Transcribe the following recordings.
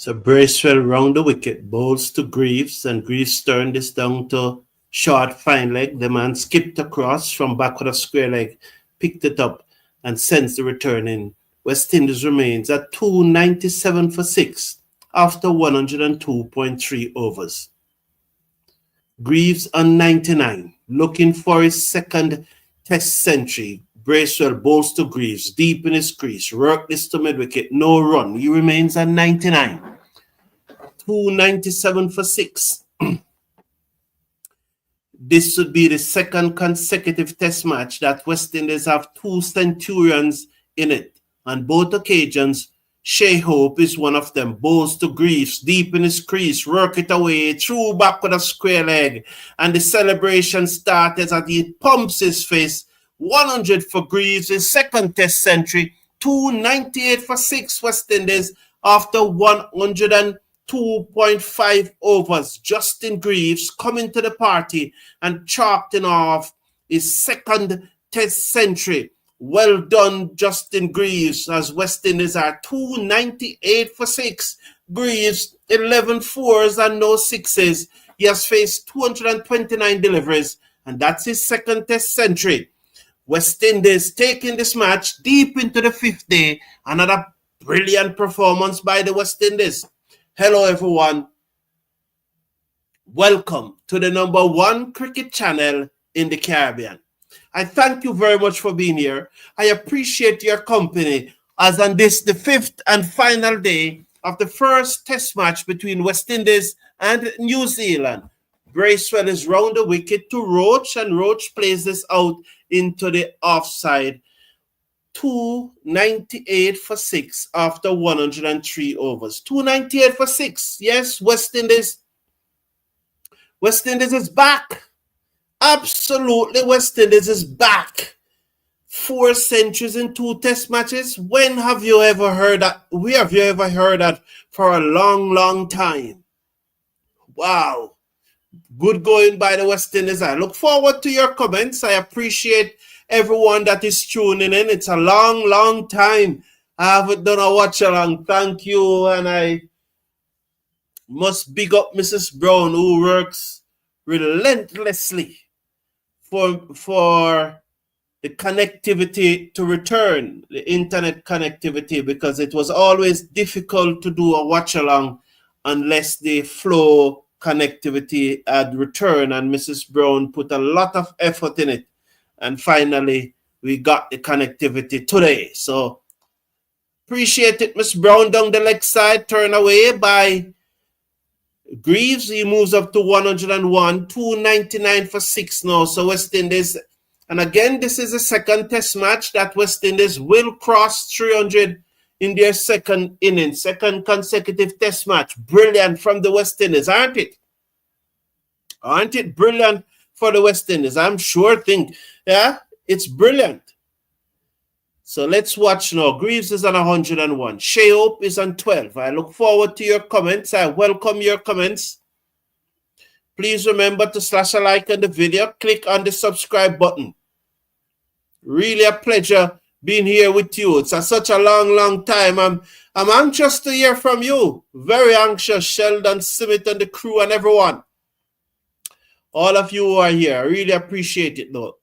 So Bracewell round the wicket, bowls to Greaves, and Greaves turned this down to short fine leg. The man skipped across from backward of square leg, picked it up, and sends the return in. West Indies remains at 297 for 6 after 102.3 overs. Greaves on 99, looking for his second test century. Bracewell bowls to Greaves, deep in his crease, worked this to mid-wicket, no run. He remains at 99. 297 for 6. This would be the second consecutive test match that West Indies have 2 centurions in it. On both occasions, Shea Hope is one of them. Bowls to Greaves, deep in his crease, work it away, threw back with a square leg, and the celebration started as he pumps his face. 100 for Greaves, his second test century. 298 for 6 West Indies after 102.5 overs. Justin Greaves coming to the party and chalking off his second test century. Well done, Justin Greaves, as West Indies are 298 for 6. Greaves, 11 fours and no sixes. He has faced 229 deliveries, and that's his second test century. West Indies taking this match deep into the 5th day. Another brilliant performance by the West Indies. Hello, everyone. Welcome to the #1 cricket channel in the Caribbean. I thank you very much for being here. I appreciate your company as on this, the 5th and final day of the first test match between West Indies and New Zealand. Bracewell is round the wicket to Roach, and Roach plays this out into the offside. 298 for 6 after 103 overs. 298 for 6. Yes, West Indies. West Indies is back. Absolutely, West Indies is back. 4 centuries in 2 test matches. When have you ever heard that? Where have you ever heard that for a long, long time? Wow. Good going by the West Indies. I look forward to your comments. I appreciate everyone that is tuning in. It's a long, long time. I haven't done a watch along. Thank you. And I must big up Mrs. Brown, who works relentlessly for the connectivity to return, the internet connectivity, because it was always difficult to do a watch along unless the flow connectivity had returned, and Mrs. Brown put a lot of effort in it. And finally, we got the connectivity today. So appreciate it, Miss Brown, down the leg side, turn away by Greaves. He moves up to 101, 299 for 6 now. So West Indies, and again, this is the second test match that West Indies will cross 300 in their second innings, second consecutive test match. Brilliant from the West Indies, aren't it? Aren't it brilliant for the West Indies? I'm sure yeah, it's brilliant. So let's watch now. Greaves is on 101. Shea Hope is on 12. I look forward to your comments. I welcome your comments. Please remember to slash a like on the video. Click on the subscribe button. Really a pleasure being here with you. It's such a long, long time. I'm anxious to hear from you. Very anxious. Sheldon, Simit, and the crew and everyone. All of you who are here. I really appreciate it, though.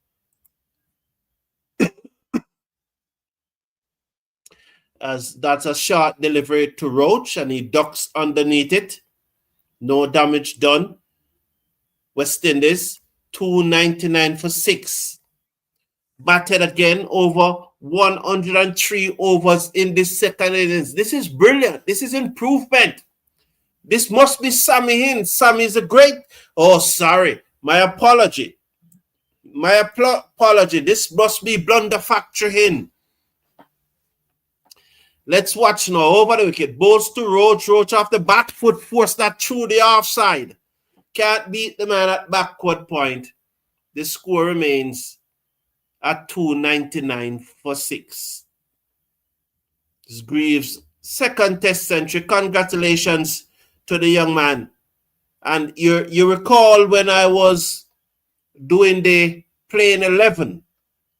As that's a short delivery to Roach, and he ducks underneath it. No damage done. West Indies, 299 for 6. Batted again over 103 overs in this second innings. This is brilliant. This is improvement. This must be Sammy Hind. Sammy is a great... Oh, sorry. My apology. My apology. This must be Blunder Factory Hind. Let's watch now. Over the wicket. Bowls to Roach. Roach off the back foot. Force that through the offside. Can't beat the man at backward point. The score remains at 299 for 6. This is Greaves' second test century. Congratulations to the young man. And you recall when I was doing the playing 11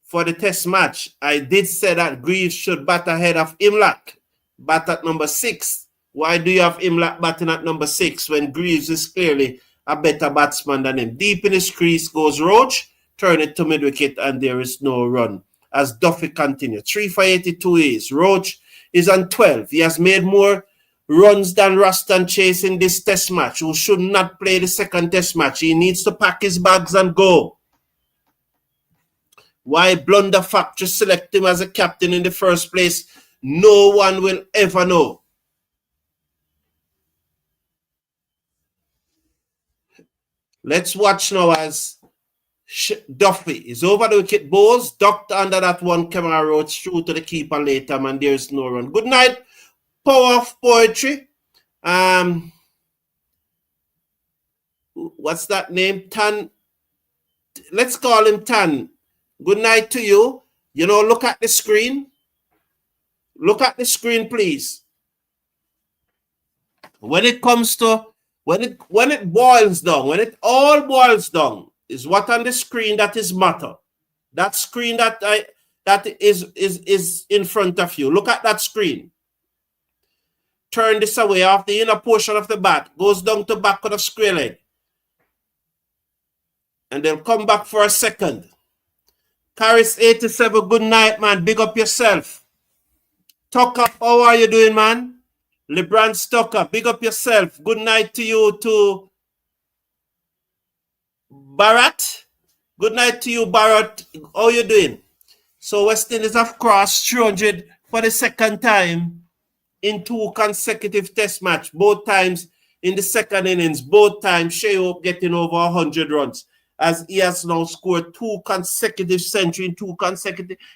for the test match, I did say that Greaves should bat ahead of Imlach, bat at number 6. Why do you have him batting at number 6 when Greaves is clearly a better batsman than him? Deep in his crease goes Roach, turn it to mid-wicket, and there is no run. As Duffy continues, 3 for 82 is. Roach is on 12. He has made more runs than Ruston Chase in this test match, who should not play the second test match. He needs to pack his bags and go. Why Blunder Factory select him as a captain in the first place, no one will ever know. Let's watch now as Duffy is over the wicket, Bowes, ducked under that one camera Roach through to the keeper Latham, and there's no run. Good night, Power of Poetry. What's that name? Tan. Let's call him Tan. Good night to you. You know, look at the screen. Look at the screen, please. When it comes to, when it boils down, when it all boils down, is what on the screen that is matter. That screen that is in front of you. Look at that screen. Turn this away off the inner portion of the bat. Goes down to back of the square leg. And they'll come back for a second. Caris 87, good night, man. Big up yourself. Tucker, how are you doing, man? LeBron Tucker, big up yourself. Good night to you, to Barrett. Good night to you, Barrett. How you doing? So West Indies have crossed 300 for the second time in 2 consecutive test match. Both times in the second innings. Both times Shea Hope getting over 100 runs. As he has now scored 2 consecutive centuries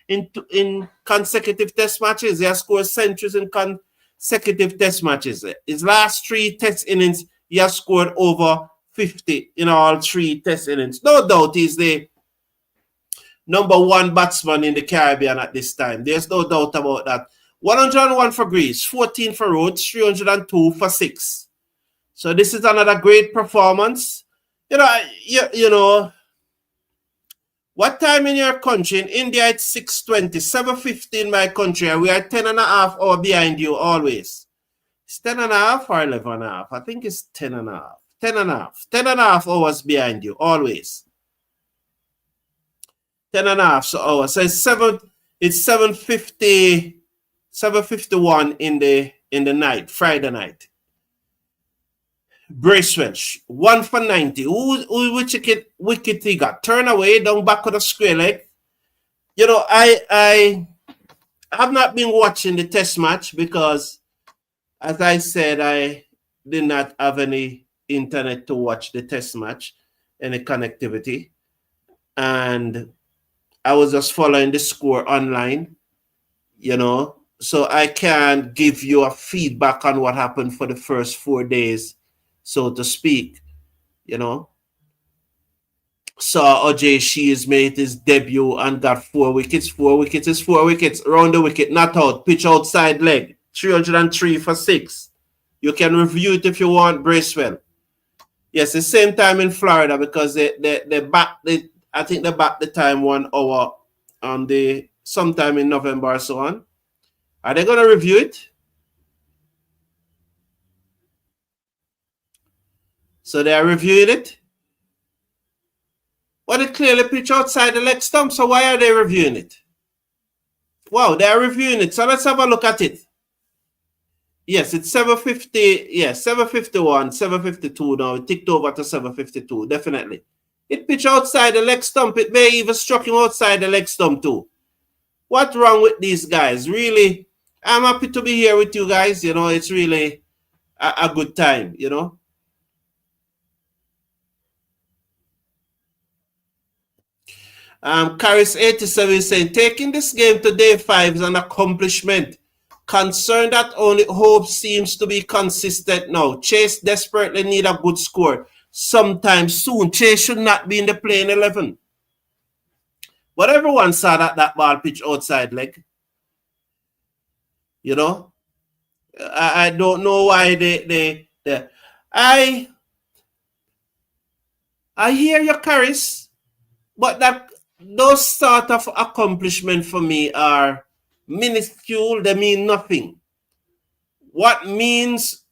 in consecutive test matches. He has scored centuries in consecutive test matches. His last 3 test innings, he has scored over 50 in all 3 test innings. No doubt he's the number 1 batsman in the Caribbean at this time. There's no doubt about that. 101 for Greaves, 14 for Roach, 302 for 6. So this is another great performance. You know, what time in your country? In India, it's 6:20, 7:50 in my country, and we are 10.5 hours behind you always. It's 10.5 or 11.5. I think it's 10.5. 10.5 hours behind you always. 10.5 hours. So it's 7:51 in the night, Friday night. Bracewell, 1 for 90. Which wicket he got? Turn away, down back of the square leg. You know, I have not been watching the test match because, as I said, I did not have any internet to watch the test match, any connectivity. And I was just following the score online, you know. So I can't give you a feedback on what happened for the first 4 days, so to speak, you know. Saw Ajay Shees made his debut and got 4 wickets. 4 wickets is 4 wickets. Round the wicket, not out. Pitch outside leg. 303 for 6. You can review it if you want, Bracewell. Yes, the same time in Florida because they back I think they back the time 1 hour on the sometime in November or so on. Are they gonna review it? So they are reviewing it. Well, it clearly pitch outside the leg stump, so why are they reviewing it? Wow, they are reviewing it. So let's have a look at it. Yes, it's 7:50. Yes, 7:51, 7:52 now. It ticked over to 7:52, definitely. It pitched outside the leg stump. It may even struck him outside the leg stump too. What's wrong with these guys? Really, I'm happy to be here with you guys. You know, it's really a good time, you know. Caris 87 saying, taking this game to day 5 is an accomplishment. Concerned that only Hope seems to be consistent now. Chase desperately need a good score sometime soon. Chase should not be in the playing 11. But everyone saw that ball pitch outside leg. You know? I don't know why they I hear your Caris, but those sort of accomplishments for me are minuscule. They mean nothing. what means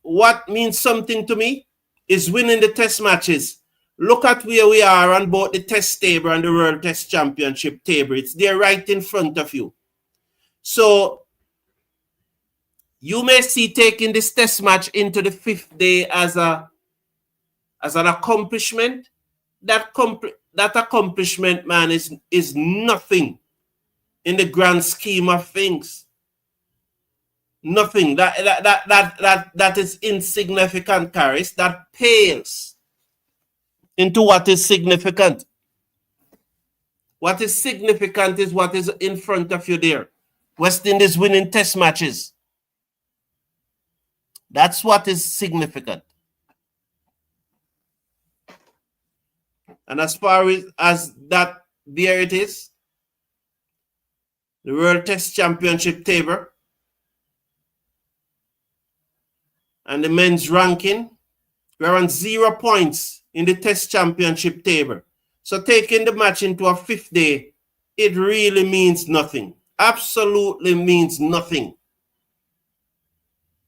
something to me is winning the test matches. Look at where we are on both the test table and the World Test Championship table. It's there right in front of you. So you may see taking this test match into the 5th day as an accomplishment. That accomplishment, man, is nothing in the grand scheme of things. Nothing. That is insignificant, Caris. That pales into what is significant. What is significant is what is in front of you there. West Indies winning test matches. That's what is significant. And as far as that, there it is. The World Test Championship table. And the men's ranking. We're on 0 points in the Test Championship table. So taking the match into a 5th day, it really means nothing. Absolutely means nothing.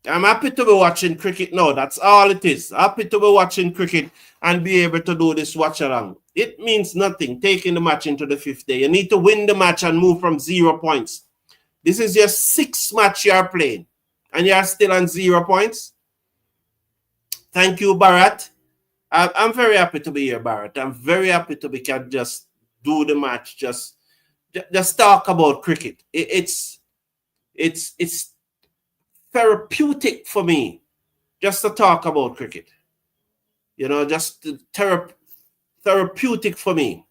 I'm happy to be watching cricket now. That's all it is. Happy to be watching cricket and be able to do this watch along. It means nothing taking the match into the 5th day. You need to win the match and move from 0 points. This is your 6th match you are playing and you are still on 0 points. Thank you, Bharat. I'm very happy to be here, Bharat. I'm very happy to be can just do the match, just talk about cricket. It's therapeutic for me just to talk about cricket. You know, just therapeutic for me.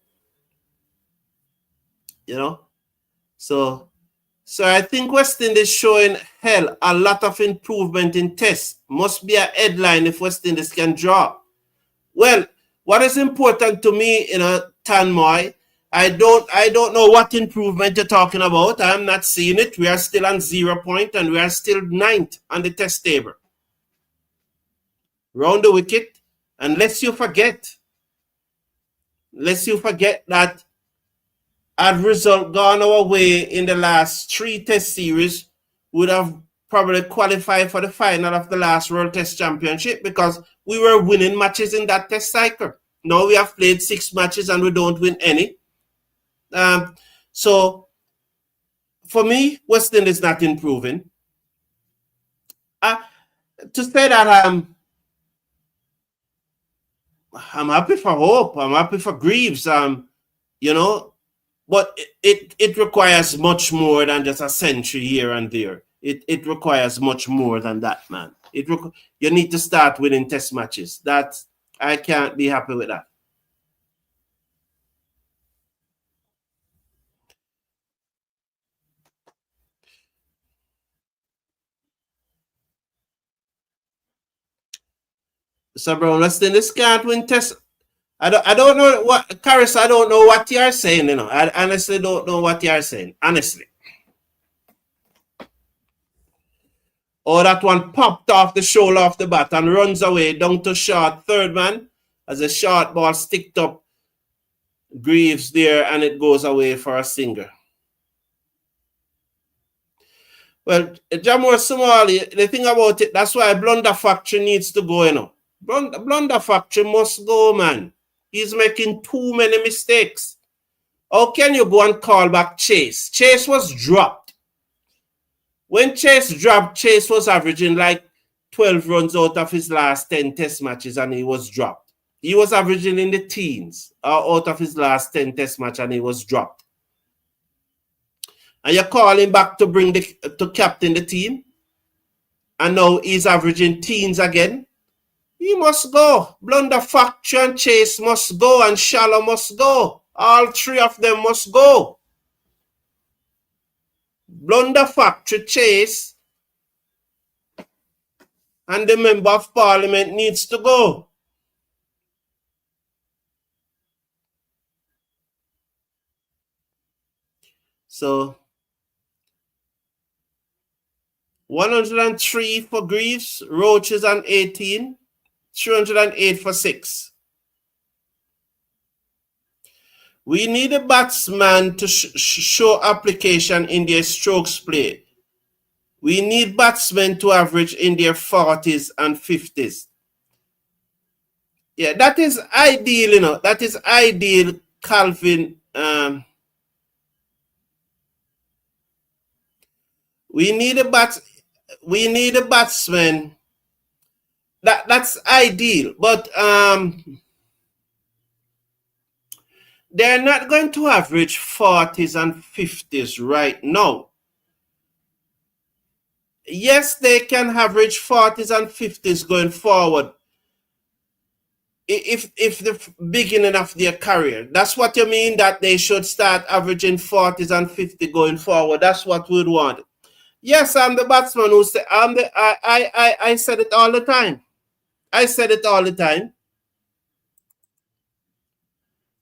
You know, so I think West Indies showing hell a lot of improvement in tests. Must be a headline if West Indies can draw. Well, what is important to me, you know, Tanmoy, I don't know what improvement you're talking about. I'm not seeing it. We are still on 0 point and we are still 9th on the test table. Round the wicket, unless you forget that had result gone our way in the last 3 test series, would have probably qualified for the final of the last World Test Championship because we were winning matches in that test cycle. Now we have played 6 matches and we don't win any. So for me, West Indies is not improving. To say that I'm happy for Hope, I'm happy for Greaves, you know, but it requires much more than just a century here and there. It requires much more than that, man. You need to start winning test matches. That I can't be happy with that. So, bro, West Indies can't win test. I don't know what, Caris, I don't know what you're saying, you know. I honestly don't know what you're saying, honestly. Oh, that one popped off the shoulder of the bat and runs away down to short third man as a short ball sticked up Greaves there and it goes away for a single. Well, Jamor Somali, the thing about it, that's why Blunder Factory needs to go, you know. Blunder Factory must go, man. He's making too many mistakes. How can you go and call back Chase? Chase was dropped. When Chase dropped, Chase was averaging like 12 runs out of his last 10 test matches and he was dropped. He was averaging in the teens out of his last 10 test match and he was dropped. And you call him back to captain the team. And now he's averaging teens again. He must go. Blunder Factory and Chase must go and Shallow must go. All 3 of them must go. Blunder Factory, Chase, and the Member of Parliament needs to go. So 103 for Greaves, Roach is on 18, 308 for 6. We need a batsman to show application in their strokes play. We need batsmen to average in their 40s and 50s. Yeah, that is ideal, you know. That is ideal, Calvin. We need a batsman. That's ideal, but they're not going to average 40s and 50s right now. Yes, they can average 40s and 50s going forward. If the beginning of their career, that's what you mean, that they should start averaging 40s and 50 going forward. That's what we'd want. Yes, I'm the batsman who say I said it all the time. I said it all the time.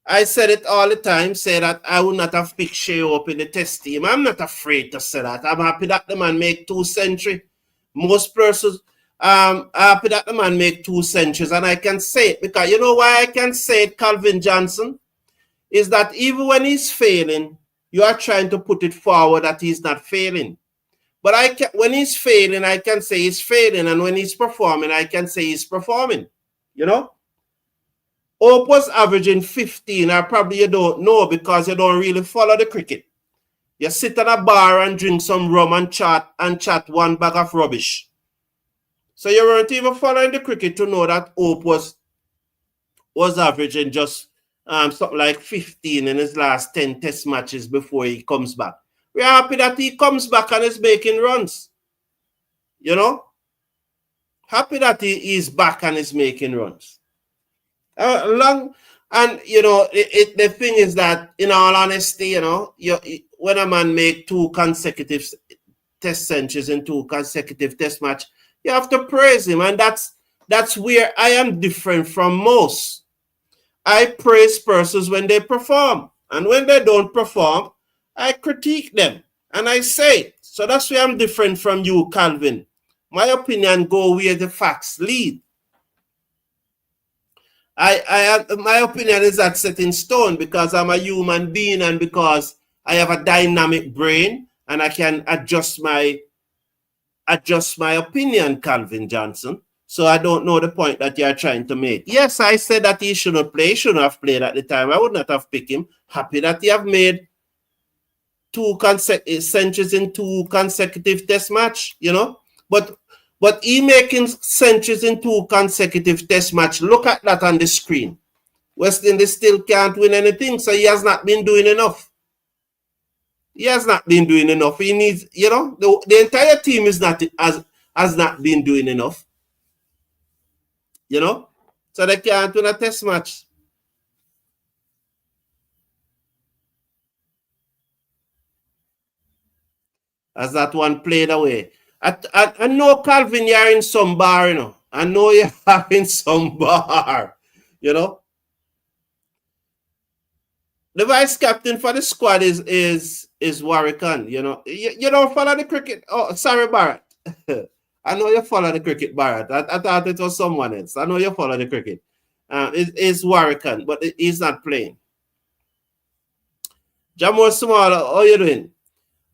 I said it all the time, say that I would not have picked Shea up in the test team. I'm not afraid to say that. I'm happy that the man make 2 centuries. Most persons, happy that the man make 2 centuries, and I can say it because you know why I can say it, Calvin Johnson, is that even when he's failing, you are trying to put it forward that he's not failing. But when he's failing, I can say he's failing, and when he's performing, I can say he's performing. You know? Hope was averaging 15, or probably you don't know because you don't really follow the cricket. You sit in a bar and drink some rum and chat one bag of rubbish. So you weren't even following the cricket to know that Hope was averaging just something like 15 in his last 10 test matches before he comes back. We're happy that he comes back and is making runs. You know? Happy that he is back and is making runs. And you know, the thing is that, in all honesty, you know, when a man make 2 consecutive test centuries in 2 consecutive test match, you have to praise him, and that's where I am different from most. I praise persons when they perform, and when they don't perform, I critique them, and I say it. So that's where I'm different from you, Calvin. My opinion go where the facts lead. My opinion is that set in stone because I'm a human being and because I have a dynamic brain and I can adjust my opinion, Calvin Johnson. So I don't know the point that you're trying to make. Yes, I said that he shouldn't play. He shouldn't have played at the time. I would not have picked him. Happy that he have made 2 centuries in 2 consecutive test match, you know. But he making centuries in 2 consecutive test match. Look at that on the screen. West Indies still can't win anything, so he has not been doing enough. He has not been doing enough. He needs, you know, the entire team is not has not been doing enough. You know, so they can't win a test match. As that one played away. I know, Calvin, you're in some bar, you know. I know you're in some bar, you know. The vice captain for the squad is Warwick. You know. You don't follow the cricket. Oh, sorry, Barrett. I know you follow the cricket, Barrett. I thought it was someone else. I know you follow the cricket. It's Warwick, but he's not playing. Jamor Small, how you doing?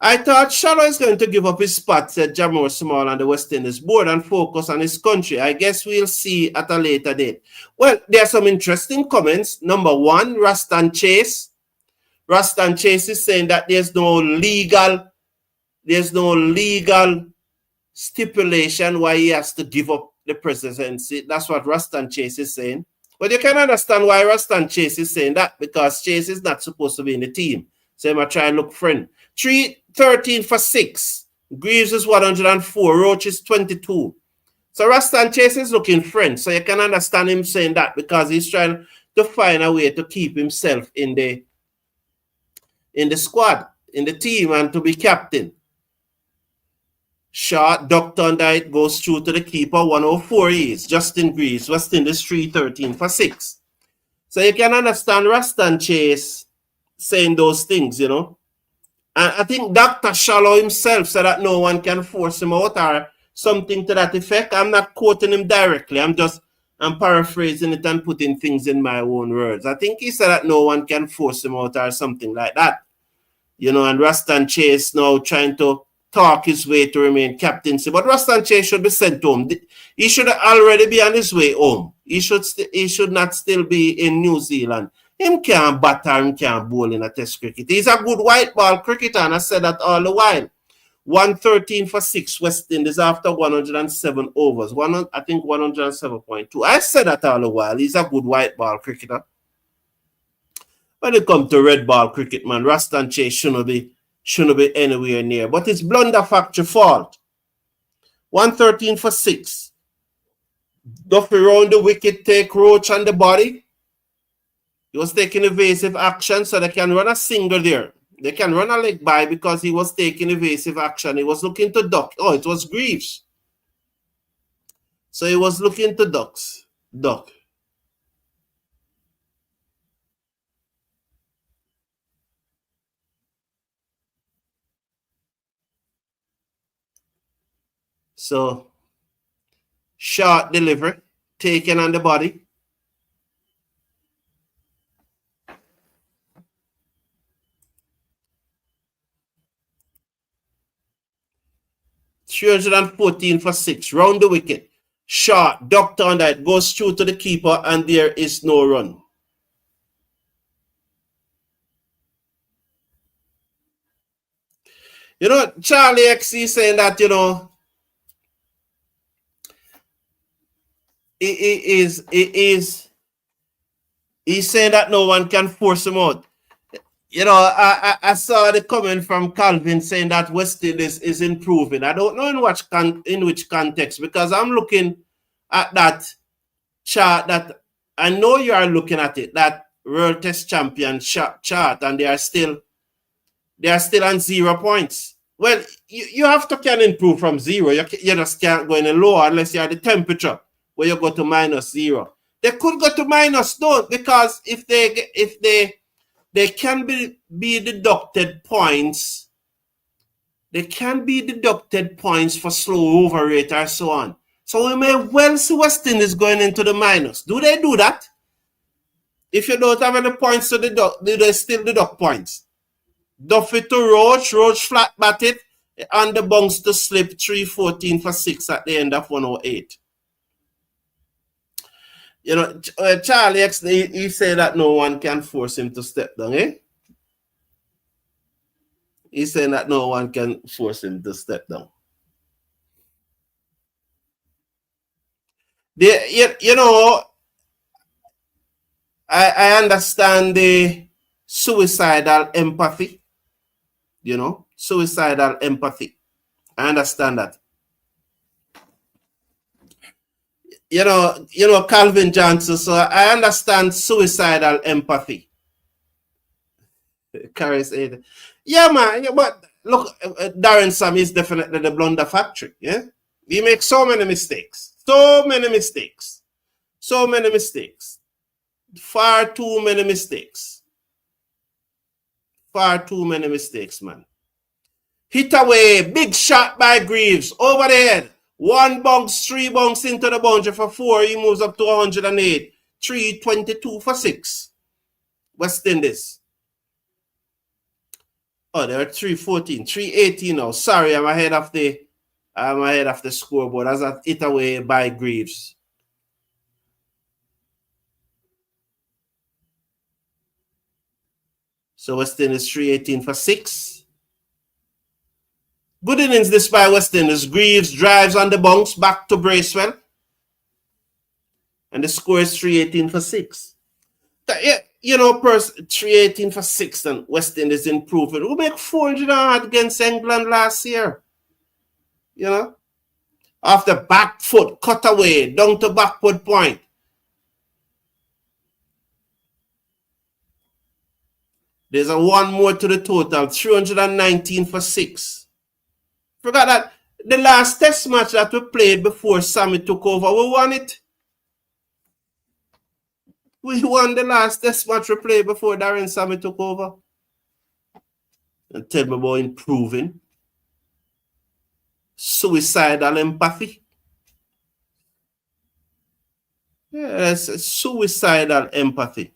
I thought Shallow is going to give up his spot, said Jamor Small on the West Indies board, and focus on his country. I guess we'll see at a later date. Well, there are some interesting comments. Number 1, Rastan Chase. Rastan Chase is saying that there's no legal stipulation why he has to give up the presidency. That's what Rastan Chase is saying. But you can understand why Rastan Chase is saying that, because Chase is not supposed to be in the team. So I'm going to try and look friend. 13 for 6. Greaves is 104. Roach is 22. So Rastan Chase is looking friend. So you can understand him saying that because he's trying to find a way to keep himself in the squad, in the team, and to be captain. Shot, ducked under it, goes through to the keeper. 104 is Justin Greaves, West Indies 13 for 6. So you can understand Rastan Chase saying those things, you know. And I think Dr. Shallow himself said that no one can force him out or something to that effect. I'm not quoting him directly. I'm paraphrasing it and putting things in my own words. I think he said that no one can force him out or something like that. You know, and Rastan Chase now trying to talk his way to remain captaincy. But Ruston Chase should be sent home. He should already be on his way home. He should not still be in New Zealand. Him can't batter, him can't bowl in a test cricket. He's a good white ball cricketer, and I said that all the while. 113 for 6 West Indies after 107 overs. I think 107.2. I said that all the while. He's a good white ball cricketer. When it comes to red ball cricket, man, Ruston Chase shouldn't be anywhere near. But it's blunder factory fault. 113 for 6. Duffy round the wicket, take Roach on the body. He was taking evasive action, so they can run a single there. They can run a leg by because he was taking evasive action. He was looking to duck. Oh, it was Greaves. So he was looking to duck. So, short delivery, taken on the body. $314 for 6, round the wicket. Short, ducked on that, goes through to the keeper, and there is no run. You know, Charlie XC saying that, you know, he's saying that no one can force him out. You know, I saw the comment from Calvin saying that West Indies is improving. I don't know in which context, because I'm looking at that chart that I know you are looking at it, that World Test Champion chart, and they are still on 0 points. Well, you have to can improve from 0. You just can't go any lower unless you are the temperature where you go to -0. They could go to minus, don't, because if they can be deducted points. They can be deducted points for slow overrate or so on. So we may well see West Indies going into the minus. Do they do that? If you don't have any points to deduct, do they still deduct points? Duffy to Roach flat batted, and the bunks to slip 314 for 6 at the end of 108. You know, Charlie X, he said that no one can force him to step down, eh? He's saying that no one can force him to step down. You know, I understand the suicidal empathy. You know, suicidal empathy. I understand that. You know, Calvin Johnson. So I understand suicidal empathy. Carrie said, yeah, man. Yeah, but look, Darren Sam is definitely the blunder factory. Yeah, he makes so many mistakes. Far too many mistakes. Far too many mistakes, man. Hit away, big shot by Greaves, over the head. 1 bounce, 3 bounce into the boundary for 4. He moves up to 108. 322 for 6. West Indies. Oh, they're 314, 318 now. Sorry, I'm ahead of the scoreboard as I hit away by Greaves. So West Indies 318 for 6. Good innings this by West Indies. Greaves drives on the bounce back to Bracewell. And the score is 318 for 6. You know, 318 for 6 and West Indies improving. We make 400 against England last year. You know? After back foot, cut away, down to backward point. There's a 1 more to the total, 319 for 6. Forgot that the last test match that we played before Sammy took over, we won it. We won the last test match we played before Darren Sammy took over. And tell me about improving. Suicidal empathy. Yes, suicidal empathy.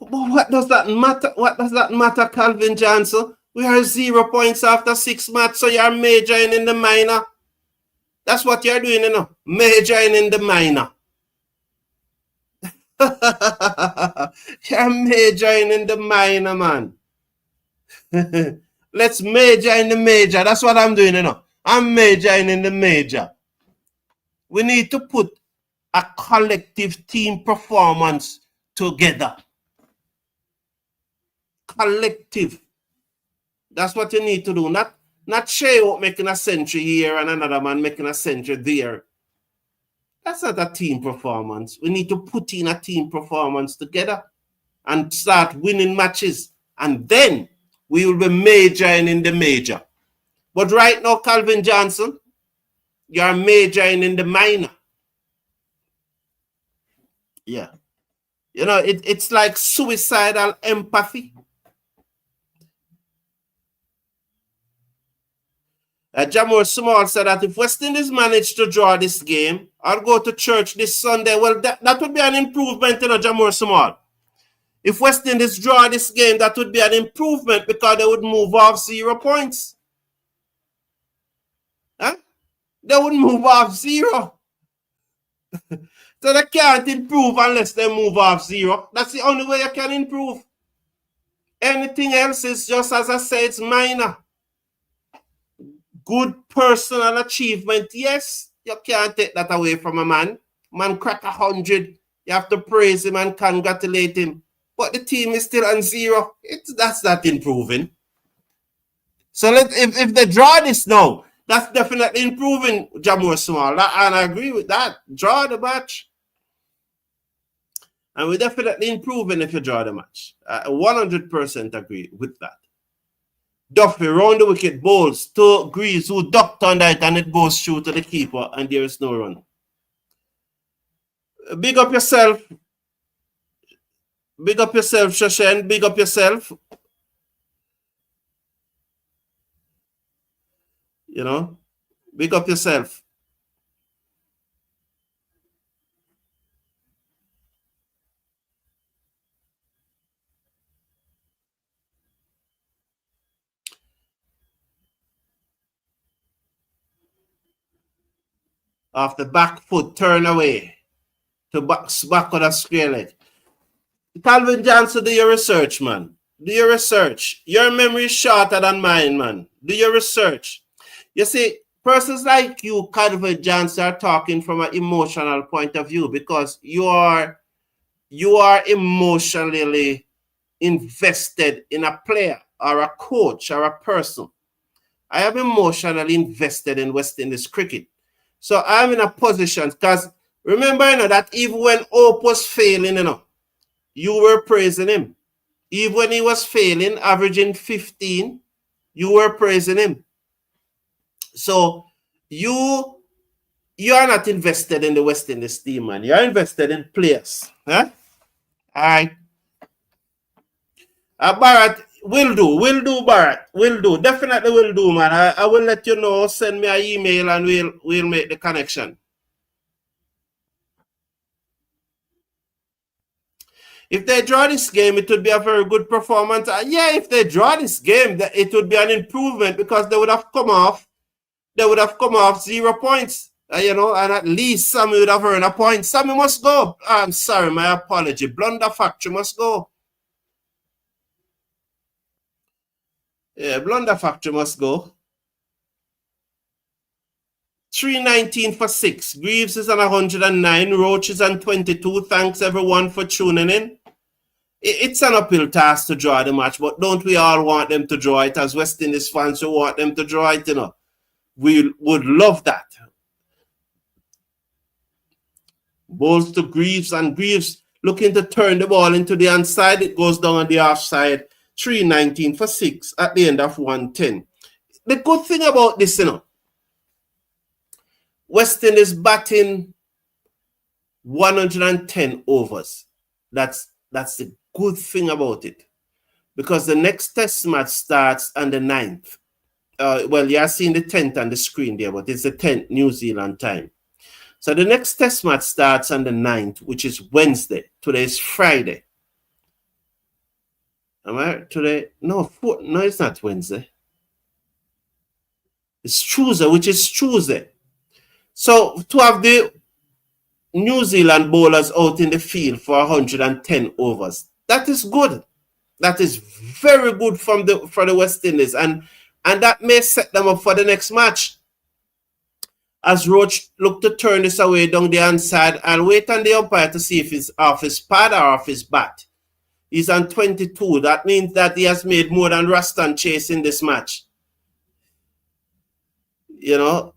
But what does that matter? What does that matter, Calvin Johnson? We are 0 points after 6 matches, so you're majoring in the minor. That's what you're doing, you know. Majoring in the minor. You're majoring in the minor, man. Let's major in the major. That's what I'm doing, you know. I'm majoring in the major. We need to put a collective team performance together. Collective. That's what you need to do. Not Shea making a century here and another man making a century there. That's not a team performance. We need to put in a team performance together and start winning matches. And then we will be majoring in the major. But right now, Calvin Johnson, you're majoring in the minor. Yeah. You know, it's like suicidal empathy. Jamor Small said that if West Indies managed to draw this game or go to church this Sunday, well, that would be an improvement, you know, Jamor Small. If West Indies draw this game, that would be an improvement because they would move off 0 points. Huh? They would move off 0. So they can't improve unless they move off 0. That's the only way you can improve. Anything else is just, as I said, it's minor. Good personal achievement, yes. You can't take that away from a man. Man crack 100. You have to praise him and congratulate him. But the team is still on 0. That's not improving. So if they draw this now, that's definitely improving, Jamor Small. And I agree with that. Draw the match. And we're definitely improving if you draw the match. I 100% agree with that. Duffy round the wicket, bowls to Greaves, who ducked under it, and it goes through to the keeper, and there is no run. Big up yourself. Big up yourself, Shashen. Big up yourself. You know, big up yourself. Off the back foot, turn away to back of the square leg. Calvin Johnson, do your research, man. Do your research. Your memory is shorter than mine, man. Do your research. You see, persons like you, Calvin Johnson, are talking from an emotional point of view because you are emotionally invested in a player or a coach or a person. I am emotionally invested in West Indies cricket. So I'm in a position because remember, you know, that even when Hope was failing, you know, you were praising him. Even when he was failing, averaging 15, you were praising him. So you are not invested in the West Indies team, man. You're invested in players. Huh? All right. Barrett, will do, Barrett. Will do. Definitely will do, man. I will let you know. Send me an email and we'll make the connection. If they draw this game, it would be a very good performance. Yeah, if they draw this game, it would be an improvement because they would have come off 0 points. You know, and at least Sammy would have earned a point. Sammy must go. I'm sorry, my apology. Blunder Factory must go. Yeah, Blunder Factory must go. 319 for 6. Greaves is on 109. Roach is on 22. Thanks everyone for tuning in. It's an uphill task to draw the match, but don't we all want them to draw it? As West Indies fans, we want them to draw it, you know. We would love that. Balls to Greaves, and Greaves looking to turn the ball into the onside. It goes down on the offside. 319 for 6 at the end of 110. The good thing about this, you know, West Indies batting 110 overs. That's the good thing about it. Because the next test match starts on the 9th. Well, you're seeing the 10th on the screen there, but it's the 10th New Zealand time. So the next test match starts on the 9th, which is Wednesday. Today is Friday. Am I today? No, no, it's not Wednesday. It's Tuesday, which is Tuesday. So to have the New Zealand bowlers out in the field for 110 overs, that is good. That is very good for the West Indies, and that may set them up for the next match. As Roach look to turn this away down the inside, I'll wait on the umpire to see if he's off his pad or off his bat. He's on 22. That means that he has made more than Rastan Chase in this match. You know?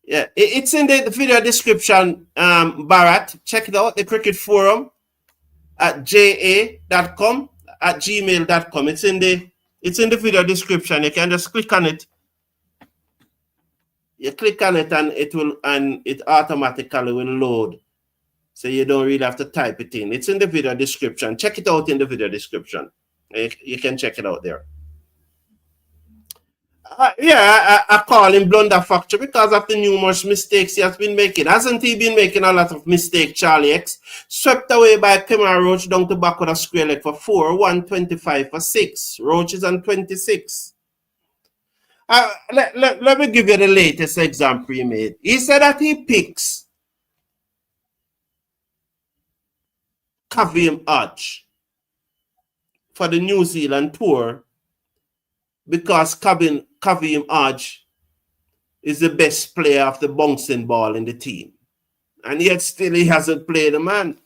Yeah, it's in the video description, Bharat. Check it out, the Cricket Forum at ja.com, at gmail.com. It's in the video description. You can just click on it. You click on it and it automatically will load. So you don't really have to type it in. It's in the video description. Check it out in the video description. You can check it out there. I call him Blunder Factory because of the numerous mistakes he has been making. Hasn't he been making a lot of mistakes, Charlie X? Swept away by Kemar Roach down to back with a square leg for 4, 125 for 6. Roach is on 26. Let me give you the latest example he made. He said that he picks Kavim Arch for the New Zealand tour because Kavim Arch is the best player of the bouncing ball in the team. And yet still he hasn't played a man.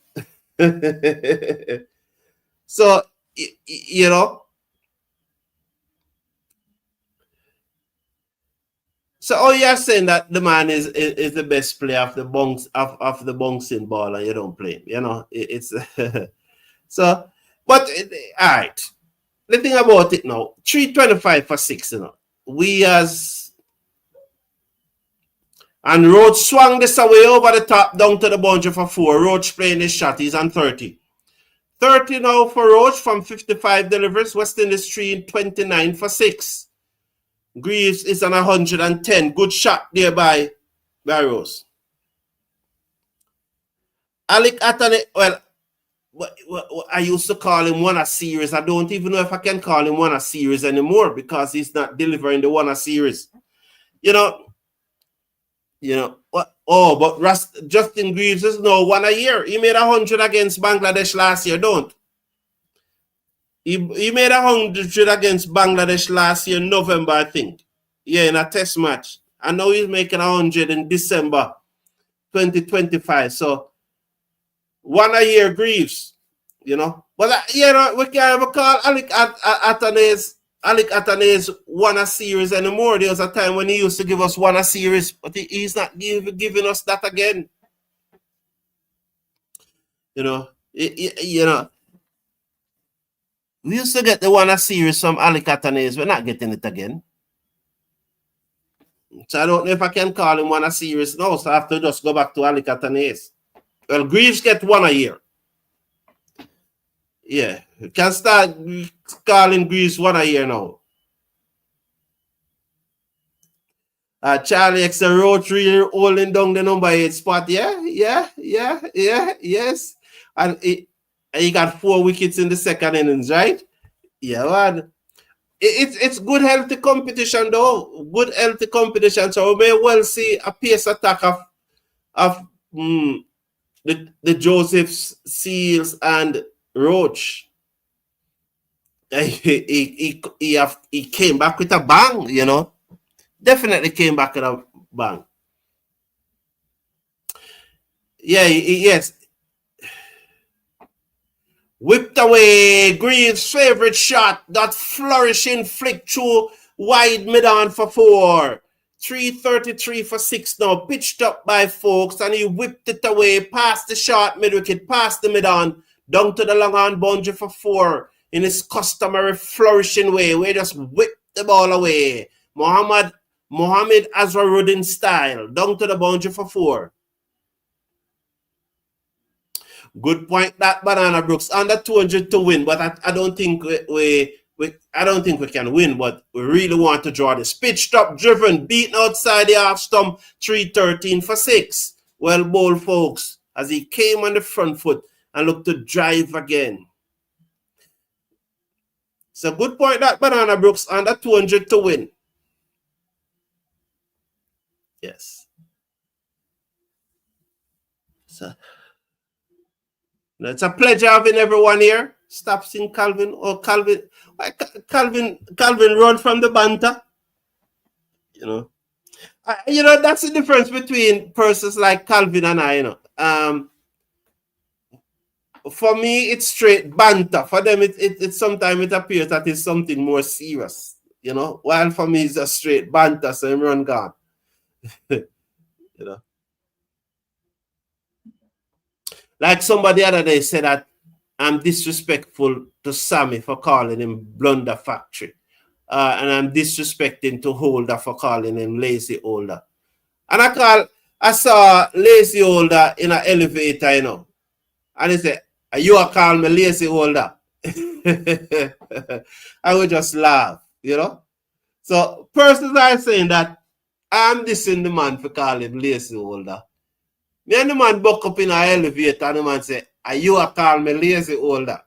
So, you know. So you're saying that the man is the best player of the bouncing ball and you don't play him. You know, it's so, but all right. The thing about it now, 325 for 6, you know. And Roach swung this away over the top down to the boundary for 4. Roach playing his shot. He's on 30. 30 now for Roach from 55 deliveries. West Indies 329 for 6. Greaves is on 110. Good shot there by Barrows. Alec Atane, well, I used to call him one a series. I don't even know if I can call him one a series anymore because he's not delivering the one a series. You know. But Justin Greaves is now 1 a year. He made 100 against Bangladesh last year, don't? He made 100 against Bangladesh last year, November, I think. Yeah, in a test match. And now he's making 100 in December 2025. So 1 a year Greaves, you know. But we can't even call Alec Atane's 1 a series anymore. There was a time when he used to give us 1 a series, but he's not giving us that again. You know, we used to get the 1 a series from Alec Atane's. We're not getting it again. So I don't know if I can call him 1 a series now. So I have to just go back to Alec Atane's. Well, Greaves get 1 a year. Yeah, you can start calling Greaves 1 a year now. Charlie X Roach really holding down the number 8 spot. Yes. And he got 4 wickets in the second innings, right? Yeah, man. It's good healthy competition though. Good healthy competition. So we may well see a pace attack of the Josephs, Seals, and Roach. He came back with a bang, you know. Definitely came back with a bang. Yeah, yes. Whipped away. Greaves' favorite shot. That flourishing flick through wide mid-on for 4. 333 for 6 now. Pitched up by Folks, and he whipped it away past the short mid-wicket, past the mid-on, down to the long-on boundary for 4 in his customary flourishing way, where he just whipped the ball away. Mohammed Azharuddin style, down to the boundary for 4. Good point that Banana Brooks under 200 to win, but I don't think we can win, but we really want to draw this. Pitched up, driven, beaten outside the half stump, 313 for 6. Well bowled, Folks, as he came on the front foot and look to drive again. It's a good point that Banana Brooks under 200 to win. Yes. So it's a pleasure having everyone here. Stop seeing Calvin or Calvin. Why Calvin run from the banter? You know. That's the difference between persons like Calvin and I. For me, it's straight banter. For them, it sometimes it appears that it's something more serious. While for me, it's a straight banter, so I'm run gone. Like somebody the other day said that I'm disrespectful to Sammy for calling him Blunder Factory. And I'm disrespecting to Holder for calling him Lazy Holder. And I saw Lazy Holder in an elevator, and he said, you are calling me Lazy Holder. I would just laugh, So persons are saying that I'm dissing the man for calling him Lazy Holder. Me and the man buck up in an elevator and the man say, you are calling me Lazy Holder.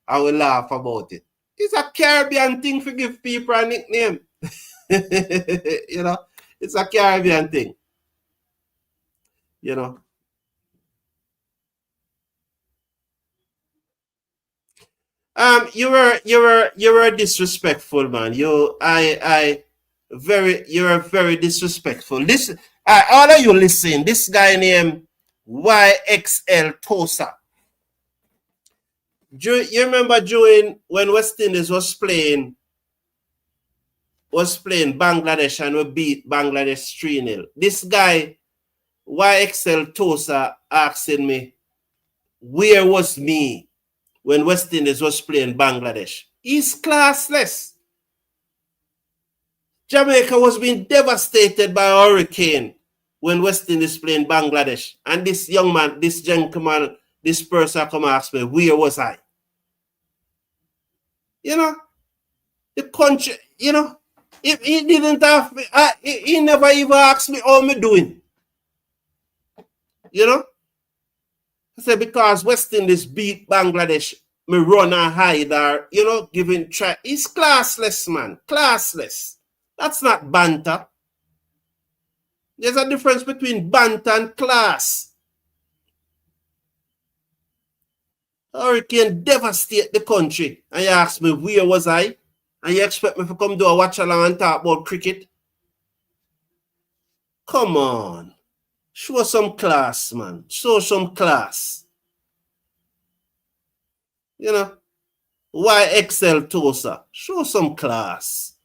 I will laugh about it. It's a Caribbean thing to give people a nickname. It's a Caribbean thing. You were disrespectful, man. You're very disrespectful. All of you listen. This guy named YXL Tosa. You remember when West Indies was playing Bangladesh and we beat Bangladesh 3-0. This guy, YXL Tosa, asking me, where was me when West Indies was playing Bangladesh? He's classless. Jamaica was being devastated by a hurricane when West Indies playing Bangladesh. And this young man, this gentleman, this person come ask me, where was I? The country, if he didn't have me, he never even asked me how me doing. I said, because West Indies beat Bangladesh, me run and hide or, giving try. He's classless, man. Classless. That's not banter. There's a difference between banter and class. Hurricane devastate the country. And you ask me, where was I? And you expect me to come do a watch along and talk about cricket? Come on. Show some class, man. Show some class. YXL Tosa. Show some class.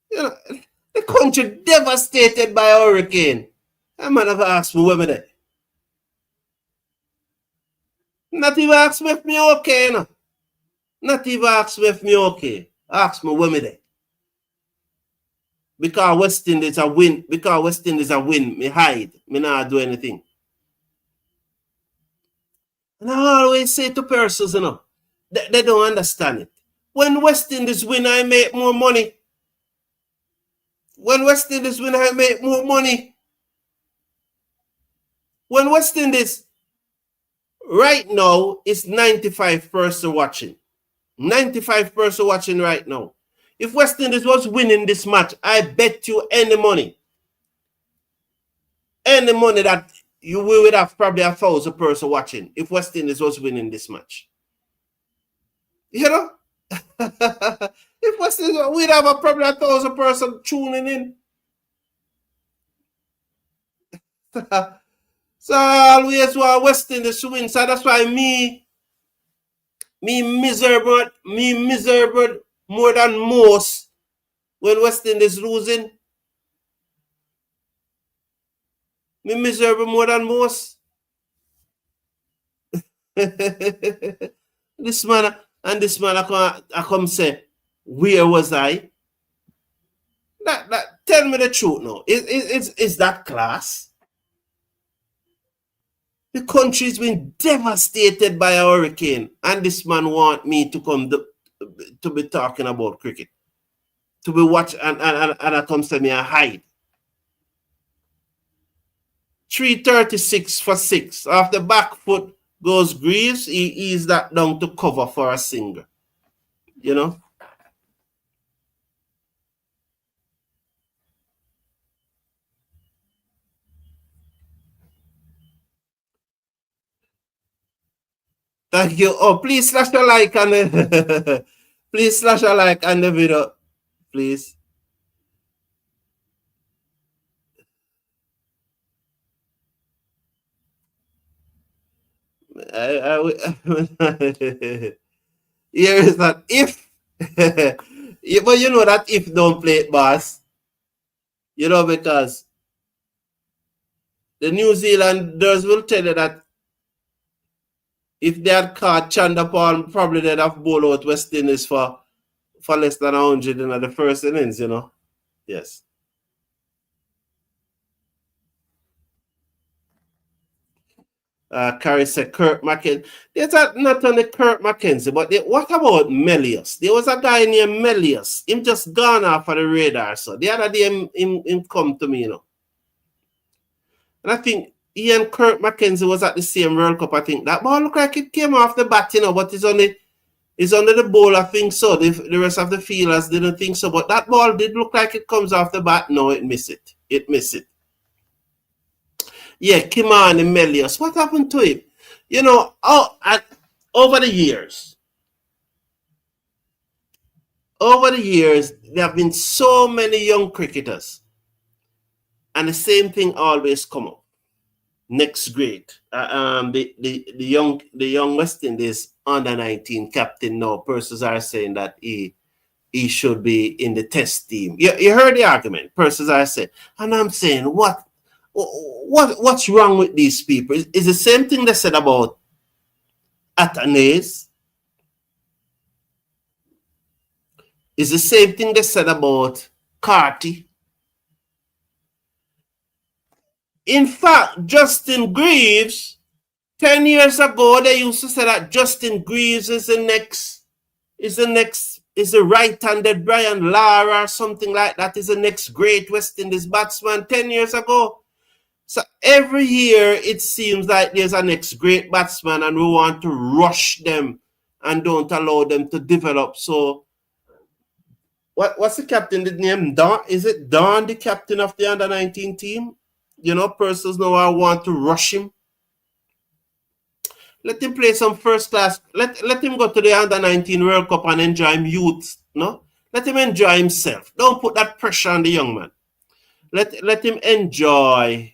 The country devastated by a hurricane. That man have asked me where me there. Not even ask me if me okay, Not even ask me if me okay. Ask me where me there. Because West Indies a win. Me hide. Me not do anything. And I always say to persons, they don't understand it. When West Indies win, I make more money. When West Indies win, I make more money. When West Indies right now is 95% watching. 95% watching right now. If West Indies was winning this match, I bet you any money that we would have probably 1,000 person watching if West Indies was winning this match. If West Indies, we'd have probably 1,000 person tuning in. So I always want West Indies to win. So that's why me miserable more than most when West Indies losing. Me miserable more than most. This man I come say, where was I? That tell me the truth now. Is that class? The country's been devastated by a hurricane, and this man want me to come to be talking about cricket, to be watching, and I come to me and hide. 336 for 6 off the back foot goes Greaves, he eased that down to cover for a single. You know? Thank you. Oh, please slash a like on the please slash a like on the video. Please. Here is that if yeah, but you know that if don't play it, boss. You know, because the New Zealanders will tell you that if they had caught Chandapaul, probably they'd have bowled out West Indies for less than 100 in the first innings, you know. Yes. Carrie said Kirk McKenzie. There's not only Kirk McKenzie, but what about Melius? There was a guy named Melius. Him just gone off of the radar. So the other day, him come to me, you know. And I think Ian Kirk McKenzie was at the same World Cup. I think that ball looked like it came off the bat, you know, but it's only the bowler think so. The rest of the fielders didn't think so. But that ball did look like it comes off the bat. No, it missed it. It missed it. Yeah, Kimani Melius. What happened to him? You know, over the years, there have been so many young cricketers, and the same thing always come up. Next grade, the young West Indies under-19 captain now. Persons are saying that he should be in the test team. You heard the argument. Persons are saying, and I'm saying, what's wrong with these people? It's the same thing they said about Athanaze. It's the same thing they said about Carty. In fact, Justin Greaves, 10 years ago, they used to say that Justin Greaves is the right-handed Brian Lara or something like that, is the next great West Indies batsman 10 years ago. So every year it seems like there's a next great batsman and we want to rush them and don't allow them to develop. So what's the captain name? Don? Is it Don, the captain of the under-19 team? You know, persons now I want to rush him. Let him play some first class. Let him go to the under-19 World Cup and enjoy him youth. No? Let him enjoy himself. Don't put that pressure on the young man. Let him enjoy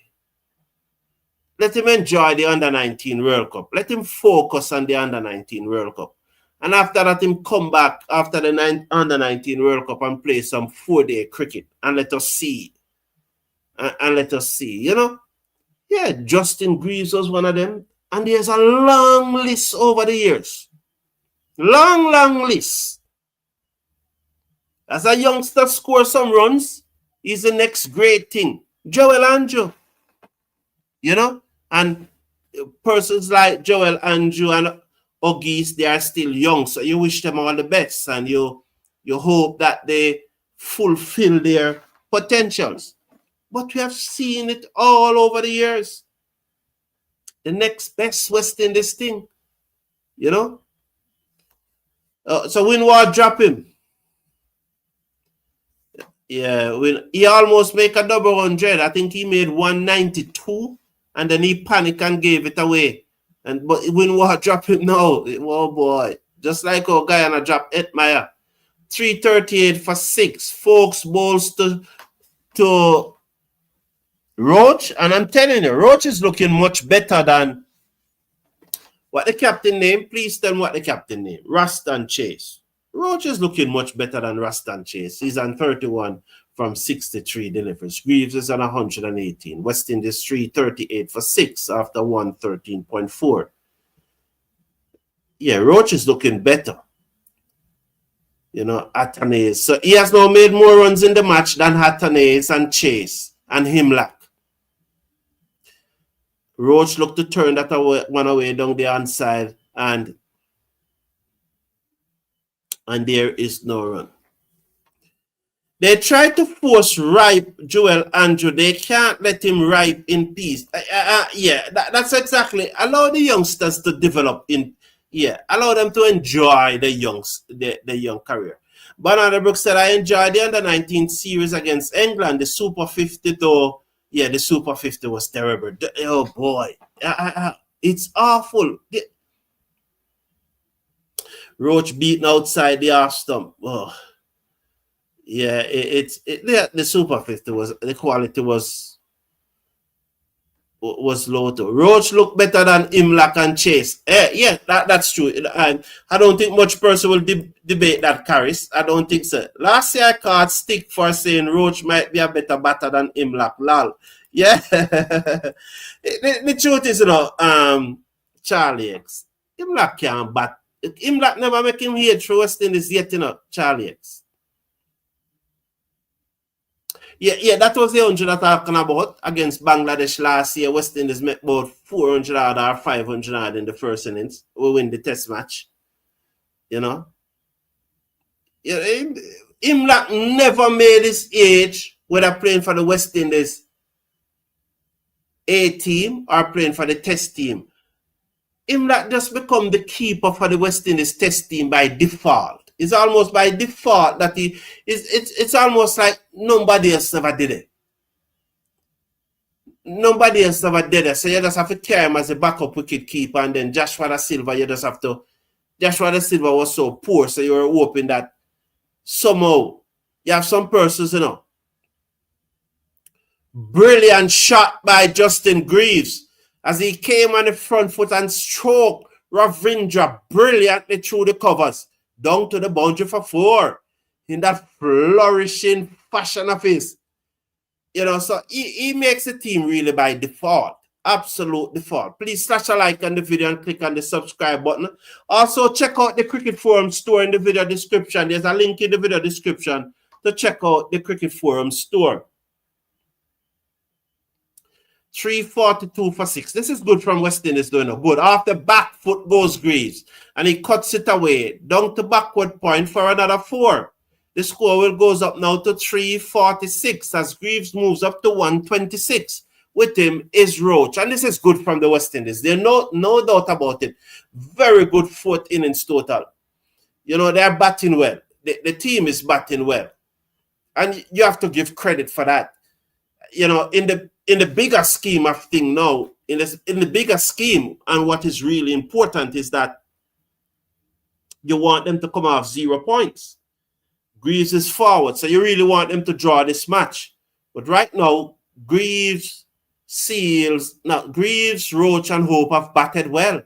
the under-19 World Cup. Let him focus on the under-19 World Cup. And after that, him come back after the under-19 World Cup and play some 4-day cricket. And let us see. And let us see. You know? Yeah, Justin Greaves was one of them. And there's a long list over the years. Long list. As a youngster score some runs, he's the next great thing. Joel Andrew. You know? And persons like Joel Andrew and Ogis, they are still young. So you wish them all the best. And you hope that they fulfill their potentials. But we have seen it all over the years. The next best West Indies thing. You know? So Winward drop him. Yeah, he almost make a double 100. I think he made 192 and then he panicked and gave it away. But Winward drop him now. Oh boy. Just like our guy on a drop Etmire. 338 for 6. Folks bowls to Roach. And I'm telling you, Roach is looking much better than what the captain name. Please tell me what the captain name. Ruston Chase. Roach is looking much better than Ruston Chase. He's on 31 from 63 deliveries. Greaves is on 118. West Indies 338 for 6 after 113.4. Yeah, Roach is looking better. You know, Athanaze. So he has now made more runs in the match than Athanaze and Chase and Himlak. Roach looked to turn that one away down the onside and there is no run. They try to force ripe Joel Andrew. They can't let him ripe in peace. Yeah, that's exactly. Allow the youngsters to develop in. Yeah, allow them to enjoy the young career. Bernard Brooks said, I enjoyed the under 19 series against England. The Super 50 though. Yeah, the Super 50 was terrible. Oh boy, it's awful. Roach beaten outside the half stump. Oh. Yeah, the Super 50 was the quality was low too. Roach looked better than Imlach and Chase. Yeah, that's true. I don't think much person will debate that, Caris. I don't think so. Last year I caught stick for saying Roach might be a better batter than Imlach. Lol. Yeah. the truth is, Charlie X. Imlach can't bat. Imlach never make him hit through West Indies yet, Charlie X. Yeah, that was the 100 that I'm talking about against Bangladesh last year. West Indies met about 400 or 500 in the first innings. We win the test match. Yeah, Imlach never made his age, whether playing for the West Indies A team or playing for the test team. Imlach just become the keeper for the West Indies test team by default. It's almost by default that it's almost like nobody else ever did it. Nobody else ever did it. So you just have to carry him as a backup wicket keeper, and then Joshua Da Silva, you just have to. Joshua Da Silva was so poor, so you were hoping that somehow you have some persons, Brilliant shot by Justin Greaves as he came on the front foot and stroked Ravindra brilliantly through the covers, down to the boundary for 4 in that flourishing fashion of his. So he makes the team really by default. Absolute default. Please slash a like on the video and click on the subscribe button. Also, check out the Cricket Forum store in the video description. There's a link in the video description to check out the Cricket Forum store. 342 for 6. This is good from West Indies doing a good. Off the back foot goes Greaves, and he cuts it away. Down to backward point for another 4. The score will goes up now to 346 as Greaves moves up to 126. With him is Roach. And this is good from the West Indies. There's no doubt about it. Very good 4th innings total. They're batting well. The team is batting well. And you have to give credit for that. In the bigger scheme of thing now, in the bigger scheme, and what is really important is that you want them to come off 0 points. Greaves is forward, so you really want them to draw this match. But right now, Greaves, Roach, and Hope have batted well.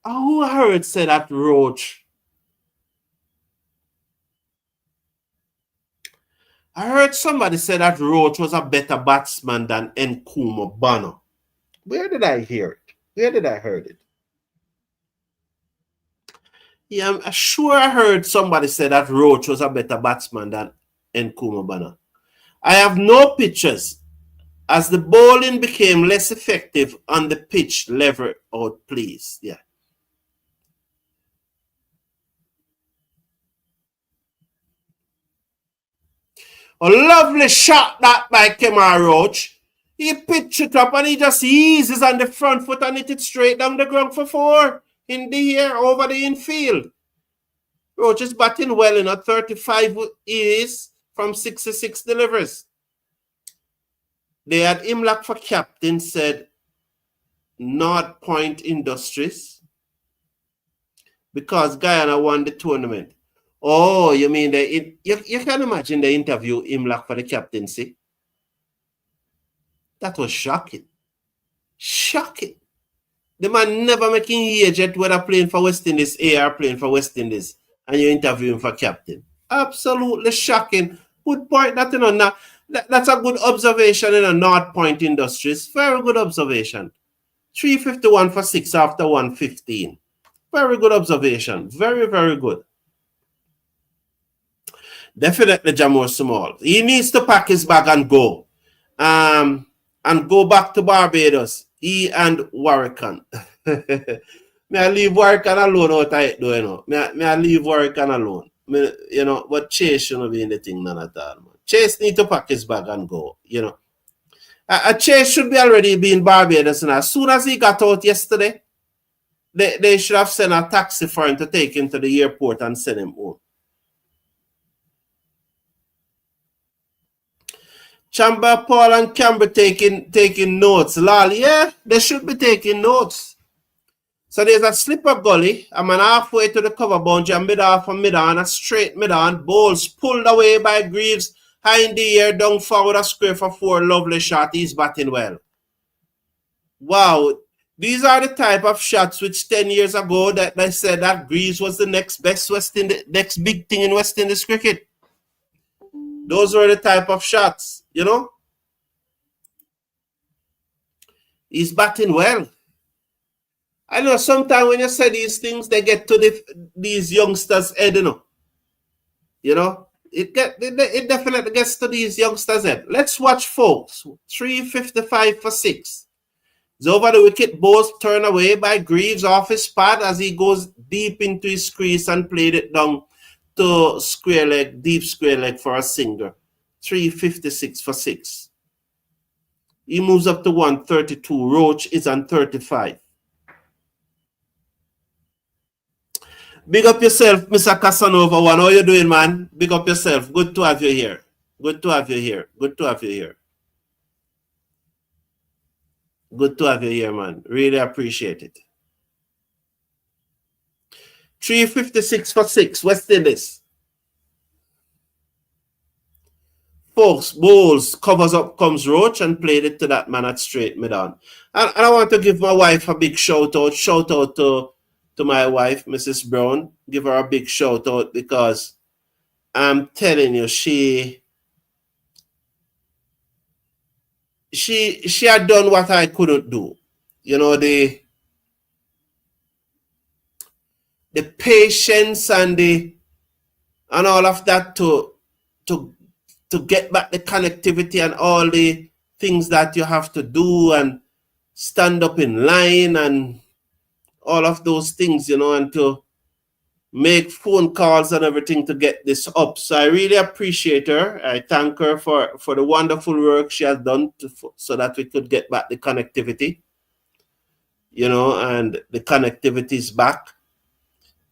Who I heard say that Roach? I heard somebody say that Roach was a better batsman than Nkumo Bano. Where did I hear it? Where did I heard it? Yeah, I'm sure I heard somebody say that Roach was a better batsman than Nkumo Bano. I have no pictures. As the bowling became less effective on the pitch, lever out, please. Yeah. A lovely shot that by Kemar Roach. He pitched it up and he just eases on the front foot and hit it straight down the ground for 4 in the air over the infield. Roach is batting well, 35 is from 66 delivers. They had Imlach for captain, said North Point Industries, because Guyana won the tournament. Oh, you mean you can imagine they interview Imlach for the captaincy? That was shocking. Shocking. The man never making age yet whether playing for West Indies A or playing for West Indies, and you interview him for captain. Absolutely shocking. Good point. That's a good observation in a North Point Industries. Very good observation. 351 for 6 after 115. Very good observation. Very, very good. Definitely Jamor Small. He needs to pack his bag and go. And go back to Barbados. He and Warwickon. Me I leave work and alone out of it though, you know. Me I leave work and alone. Me, you know, but Chase shouldn't be in the thing none at all, man. Chase need to pack his bag and go, you know. Chase should be already be in Barbados, and as soon as he got out yesterday, they should have sent a taxi for him to take him to the airport and send him home. Chamber, Paul, and Campbell taking notes. Lol, yeah, they should be taking notes. So there's a slipper gully. I'm an halfway to the cover boundary, a mid-off and mid-on, a straight mid-on. Bowls pulled away by Greaves. High in the air, down forward a square for 4. Lovely shot. He's batting well. Wow. These are the type of shots which 10 years ago that they said that Greaves was the next best next big thing in West Indies cricket. Those were the type of shots, you know. He's batting well. I know sometimes when you say these things, they get to these youngsters' head, you know. You know, it definitely gets to these youngsters' head. Let's watch, folks. 355 for 6. It's over the wicket. Both turn away by Greaves off his pad as he goes deep into his crease and played it down to square leg, deep square leg for a single. 356 for 6. He moves up to 132. Roach is on 35. Big up yourself, Mr. Casanova One. How you doing, man? Big up yourself. Good to have you here. Good to have you here. Good to have you here. Good to have you here, man. Really appreciate it. 356 for 6. West Indies. Folks, bowls, covers up comes Roach and played it to that man at straight mid-on. And I want to give my wife a big shout out. Shout out to my wife, Mrs. Brown. Give her a big shout out because I'm telling you, she had done what I couldn't do. You know, the patience and all of that to get back the connectivity and all the things that you have to do and stand up in line and all of those things, you know, and to make phone calls and everything to get this up. So I really appreciate her. I thank her for the wonderful work she has done so that we could get back the connectivity, you know, and the connectivity is back.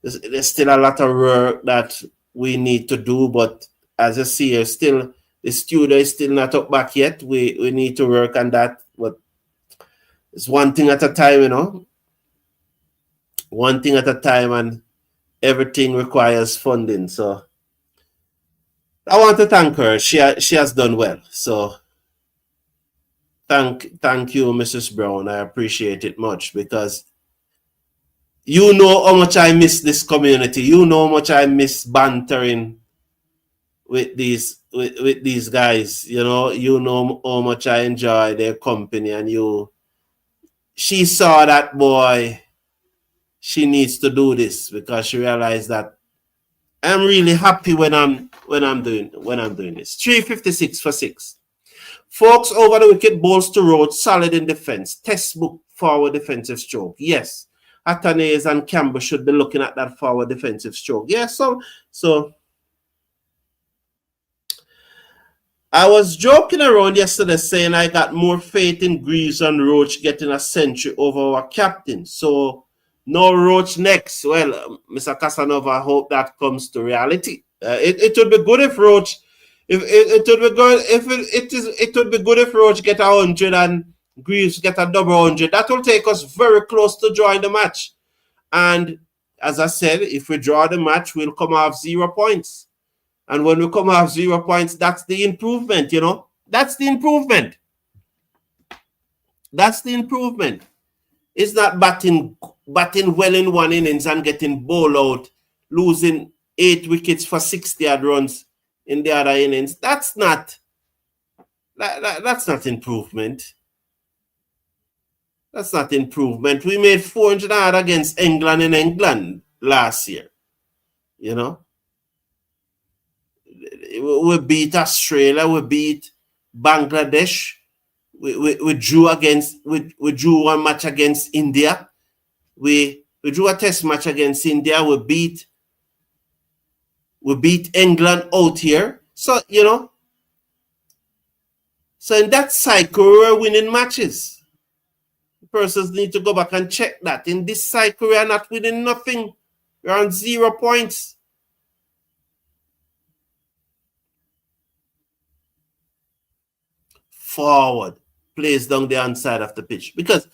There's still a lot of work that we need to do, but as you see, the studio is still not up back yet. We need to work on that, but it's one thing at a time, you know. One thing at a time, and everything requires funding. So I want to thank her. She has done well. So thank you, Mrs. Brown. I appreciate it much because you know how much I miss this community. You know how much I miss bantering with these guys. You know how much I enjoy their company, and she saw that boy. She needs to do this because she realized that I'm really happy when I'm doing this. 356 for 6. Folks, over the wicket, balls to Roach, solid in defense. Textbook forward defensive stroke. Yes. Atanez and Campbell should be looking at that forward defensive stroke. Yes, so I was joking around yesterday saying I got more faith in Greaves and Roach getting a century over our captain. So no Roach next. Well, Mr. Casanova, I hope that comes to reality. It would be good if Roach, it would be good if Roach get 100 and Greaves get a double 100. That will take us very close to drawing the match. And as I said, if we draw the match, we'll come off 0 points. And when we come off 0 points, that's the improvement, you know. That's the improvement. That's the improvement. It's not batting well in one innings and getting bowled out, losing 8 wickets for 60 odd runs in the other innings. That's not improvement. That's not improvement. We made 400 odd against England in England last year. You know? We beat Australia, we beat Bangladesh. We drew one match against India. We We drew a test match against India. We beat England out here. So, so in that cycle, we're winning matches. Persons need to go back and check that. In this cycle, we are not winning nothing. We're on 0 points. Forward plays down the inside of the pitch. Because,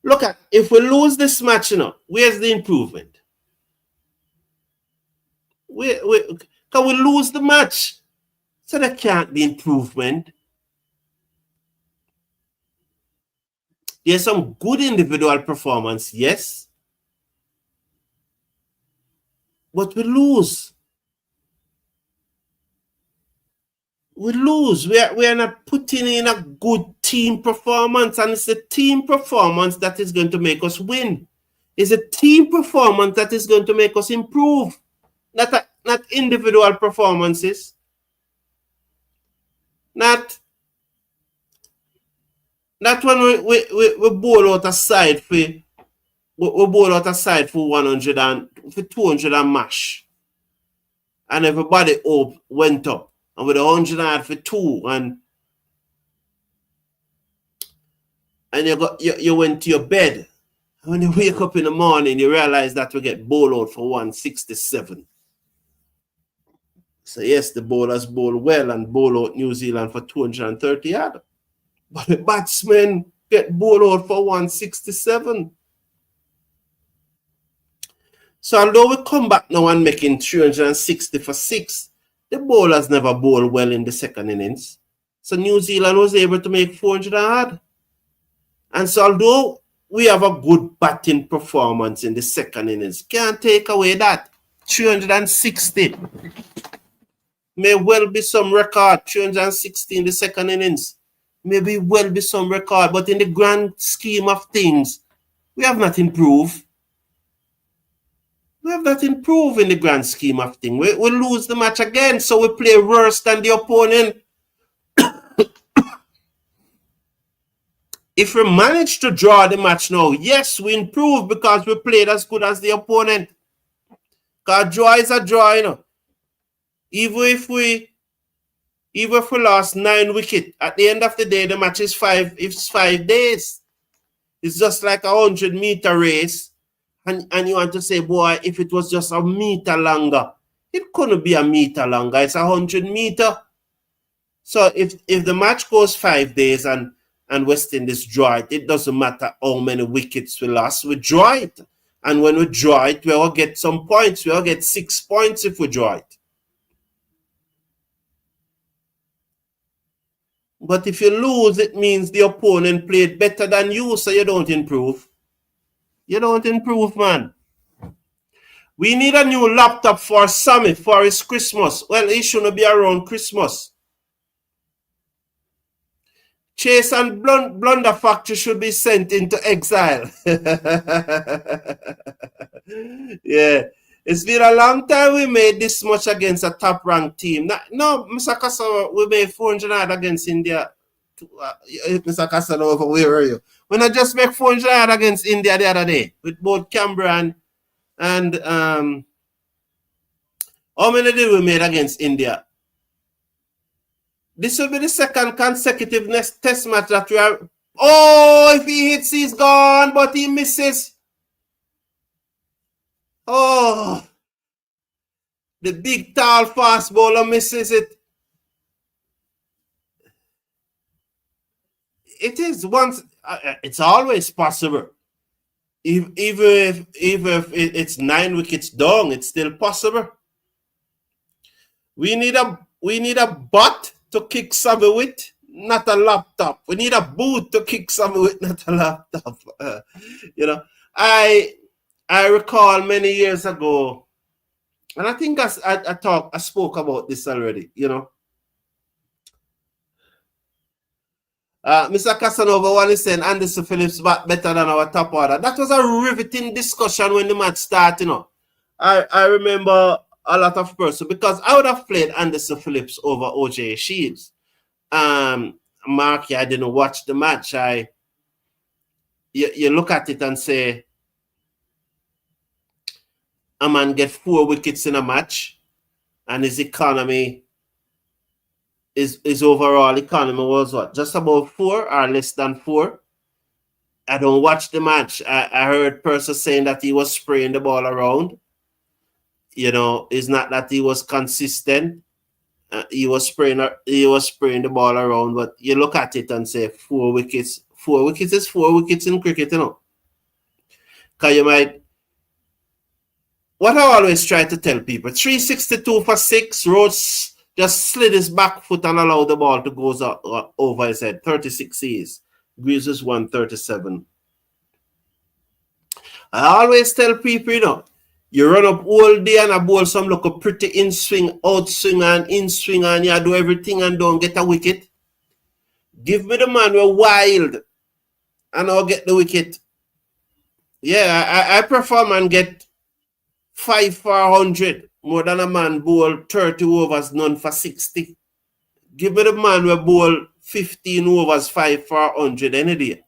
look at, if we lose this match, where's the improvement? Can we lose the match? So there can't be improvement. There's some good individual performance, yes. But we lose. We lose. We are not putting in a good team performance, and it's the team performance that is going to make us win. It's a team performance that is going to make us improve, not individual performances. Not when we bowl out a side for we bowl out a side for 100 and for 200 and mash, and everybody went up. And with 100 for 2, and you went to your bed. And when you wake up in the morning, you realize that we get bowled out for 167. So yes, the bowlers bowl well and bowl out New Zealand for 230 yards. But the batsmen get bowled out for 167. So although we come back now and making 360 for 6, the bowlers never bowl well in the second innings. So New Zealand was able to make 400 hard. And so although we have a good batting performance in the second innings, can't take away that. 360. May well be some record. 360 in the second innings. Maybe well be some record. But in the grand scheme of things, we have not improved. We have not improved in the grand scheme of things. We lose the match again, so we play worse than the opponent. If we manage to draw the match now, yes, we improve because we played as good as the opponent. Because draw is a draw, Even if we lost 9 wickets, at the end of the day, the match is 5 days. It's just like a 100-meter race. And you want to say, boy, if it was just a meter longer, it couldn't be a meter longer. It's 100 meter. So if the match goes 5 days and West Indies draw it, it doesn't matter how many wickets we lost. We draw it. And when we draw it, we all get some points. We all get 6 points if we draw it. But if you lose, it means the opponent played better than you, so you don't improve. You don't improve, man. We need a new laptop for Sammy for his Christmas. Well, he shouldn't be around Christmas. Chase and Blunder Factory should be sent into exile. Yeah. It's been a long time we made this much against a top-ranked team. No, Mr. Casanova, we made 400 against India. Mr. Casanova, where are you? When I just make 400 against India the other day with both Canberra and how many did we made against India? This will be the second consecutive test match that we are. Oh, if he hits, he's gone, but he misses. Oh, the big, tall, fast bowler misses it. It is once. It's always possible. Even if it's 9 wickets down, it's still possible. We need a butt to kick Sammy with, not a laptop. We need a boot to kick Sammy with, not a laptop. I recall many years ago, and I think I spoke about this already, Mr. Casanova one is saying Anderson Phillips bat better than our top order. That was a riveting discussion when the match started, I remember a lot of persons, because I would have played Anderson Phillips over OJ Shields. Marky, I didn't watch the match. You look at it and say, a man get 4 wickets in a match and his economy, his overall economy was what? Just about 4 or less than 4. I don't watch the match. I heard person saying that he was spraying the ball around. It's not that he was consistent. He was spraying the ball around, but you look at it and say 4 wickets. 4 wickets is 4 wickets in cricket. Because you might, what I always try to tell people, 362 for 6, Roach just slid his back foot and allowed the ball to go over his head. 36 Cs. Greaves is 137. I always tell people, you run up all day and a bowl some look a pretty in swing, out swing and in swing and you do everything and don't get a wicket. Give me the man we're wild and I'll get the wicket. Yeah, I prefer man get 5 for 100 more than a man bowl 30 overs, none for 60. Give me the man we bowl 15 overs, 5 for 100 any day.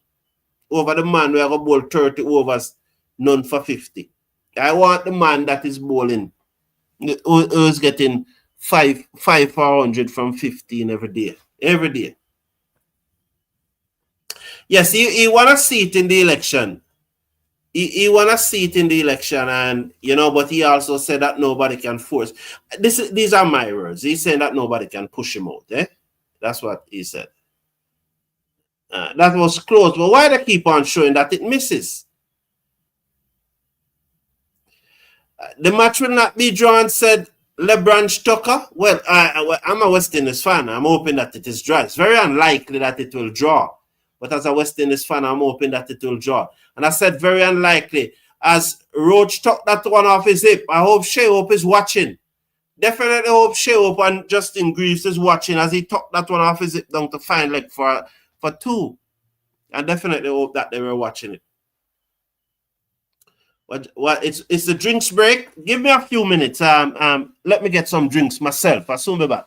Over the man we go bowl 30 overs, none for 50. I want the man that is bowling, who's getting 5 for 100 from 15 every day. Every day. Yes, he want to see it in the election. He want to see it in the election, and but he also said that nobody can force. These are my words. He's saying that nobody can push him out. That's what he said. That was close, but why they keep on showing that it misses? The match will not be drawn, said LeBron Tucker. Well, I'm a West Indies fan. I'm hoping that it is drawn. It's very unlikely that it will draw. But as a West Indies fan, I'm hoping that it will draw. And I said very unlikely. As Roach took that one off his hip, I hope Shea Hope is watching. Definitely hope Shea Hope and Justin Greaves is watching as he took that one off his hip down to find leg for 2. I definitely hope that they were watching it. What it's the drinks break. Give me a few minutes. Let me get some drinks myself. I'll soon be back.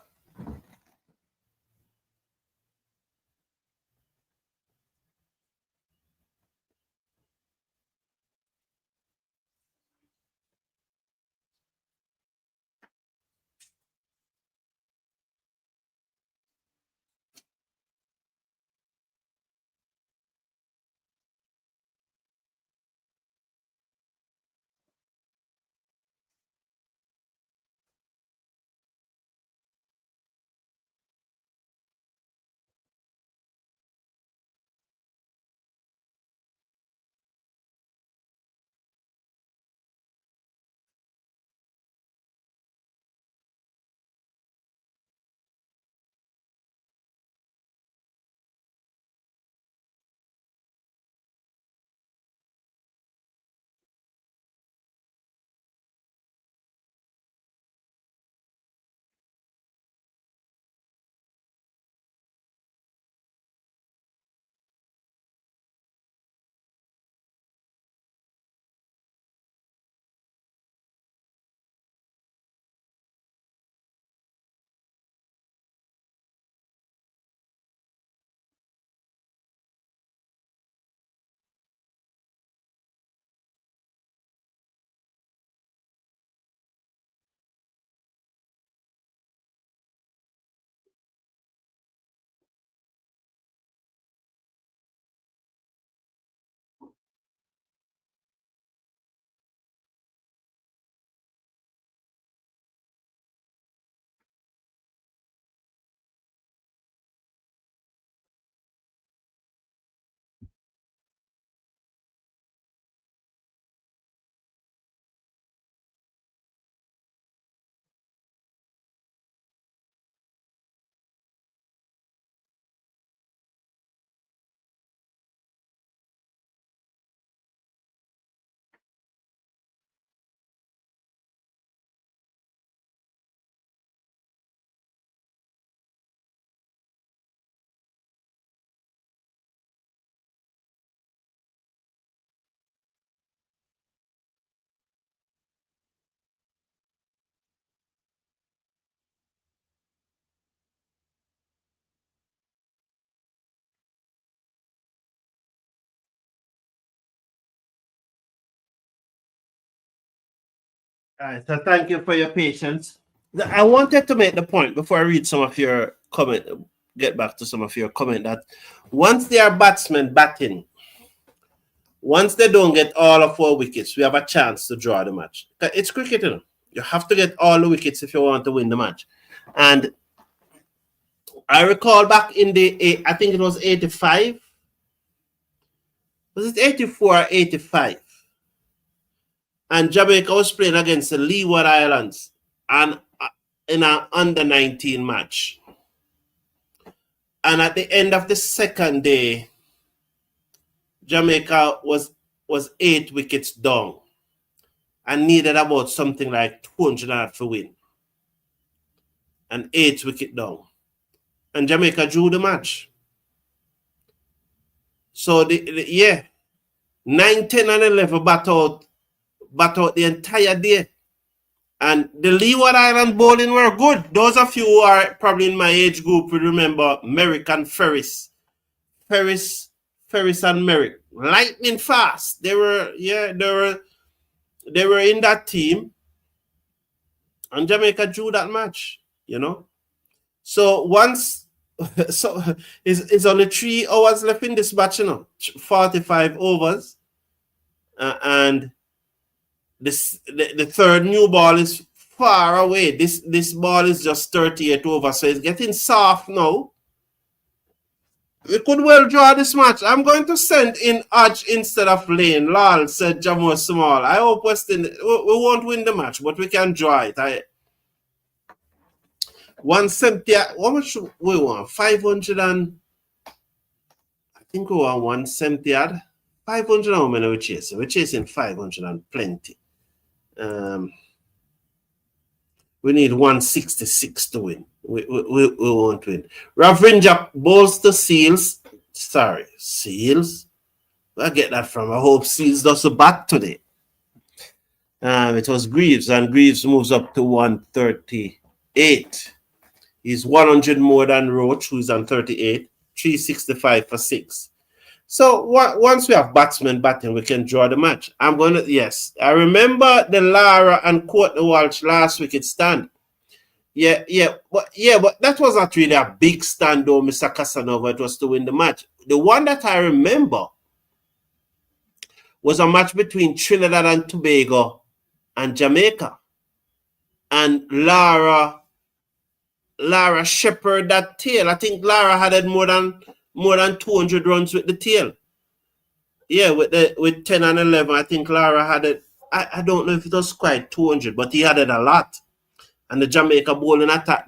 All right, so thank you for your patience. I wanted to make the point before I read some of your comment, get back to some of your comment that once they are batsmen batting, once they don't get all of 4 wickets, we have a chance to draw the match. It's cricket, you know. You have to get all the wickets if you want to win the match. And I recall back in I think it was 85. Was it 84 or 85? And Jamaica was playing against the Leeward Islands and in an under 19 match. And at the end of the second day, Jamaica was 8 wickets down and needed about something like 200 to win. And 8 wicket down. And Jamaica drew the match. So, 9, 10, and 11 bat out the entire day. And the Leeward Island bowling were good. Those of you who are probably in my age group will remember Merrick and Ferris. Ferris and Merrick. Lightning fast. They were in that team. And Jamaica drew that match, you know. So once it's only 3 hours left in this match, you know, 45 overs. And the third new ball is far away. This ball is just 38 over, so it's getting soft now. We could well draw this match. I'm going to send in Hodge instead of Lane. Lal said Jamo Small. I hope Weston, we won't win the match, but we can draw it. 170, what much we want? 500 and, I think we want 170 odd. 500, how many we chasing? We're chasing 500 and plenty. We need 166 to win. We won't win. Ravindra bowls to Seals. Sorry, Seals. I get that from. I hope Seals does a bat today. It was Greaves, and Greaves moves up to 138. He's 100 more than Roach, who's on 38. 365 for 6. So once we have batsmen batting, we can draw the match. Yes. I remember the Lara and Courtney Walsh last wicket stand. Yeah, but that was not really a big stand though, Mr. Casanova. It was to win the match. The one that I remember was a match between Trinidad and Tobago and Jamaica. And Lara shepherded that tail. I think Lara had more than 200 runs with the tail. Yeah, with 10 and 11, I think Lara had it. I don't know if it was quite 200, but he had it a lot. And the Jamaica bowling attack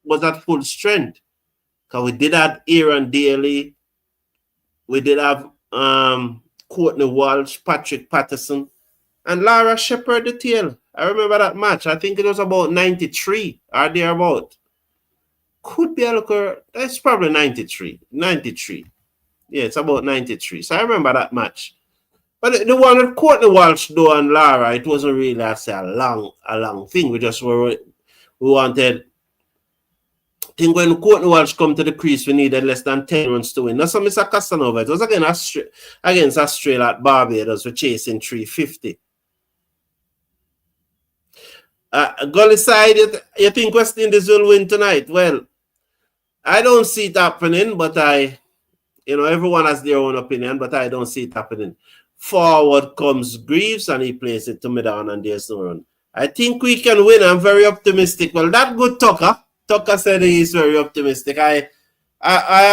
was at full strength. Because we did have Aaron Daly. We did have Courtney Walsh, Patrick Patterson, and Lara shepherded the tail. I remember that match. I think it was about 93 or thereabout. Could be a looker. It's probably 93. 93. Yeah, it's about 93. So I remember that match. But the one with Courtney Walsh, though, and Lara, it wasn't really, I say, a long thing. We wanted. I think when Courtney Walsh come to the crease, we needed less than 10 runs to win. That's what Mr. Casanova. It was against Australia at Barbados. We're chasing 350. Gully side, you think West Indies will win tonight? Well, I don't see it happening, but everyone has their own opinion, but I don't see it happening. Forward comes Greaves, and he plays it to me down, and there's no run. I think we can win. I'm very optimistic. Well, that good Tucker. Tucker said he's very optimistic. I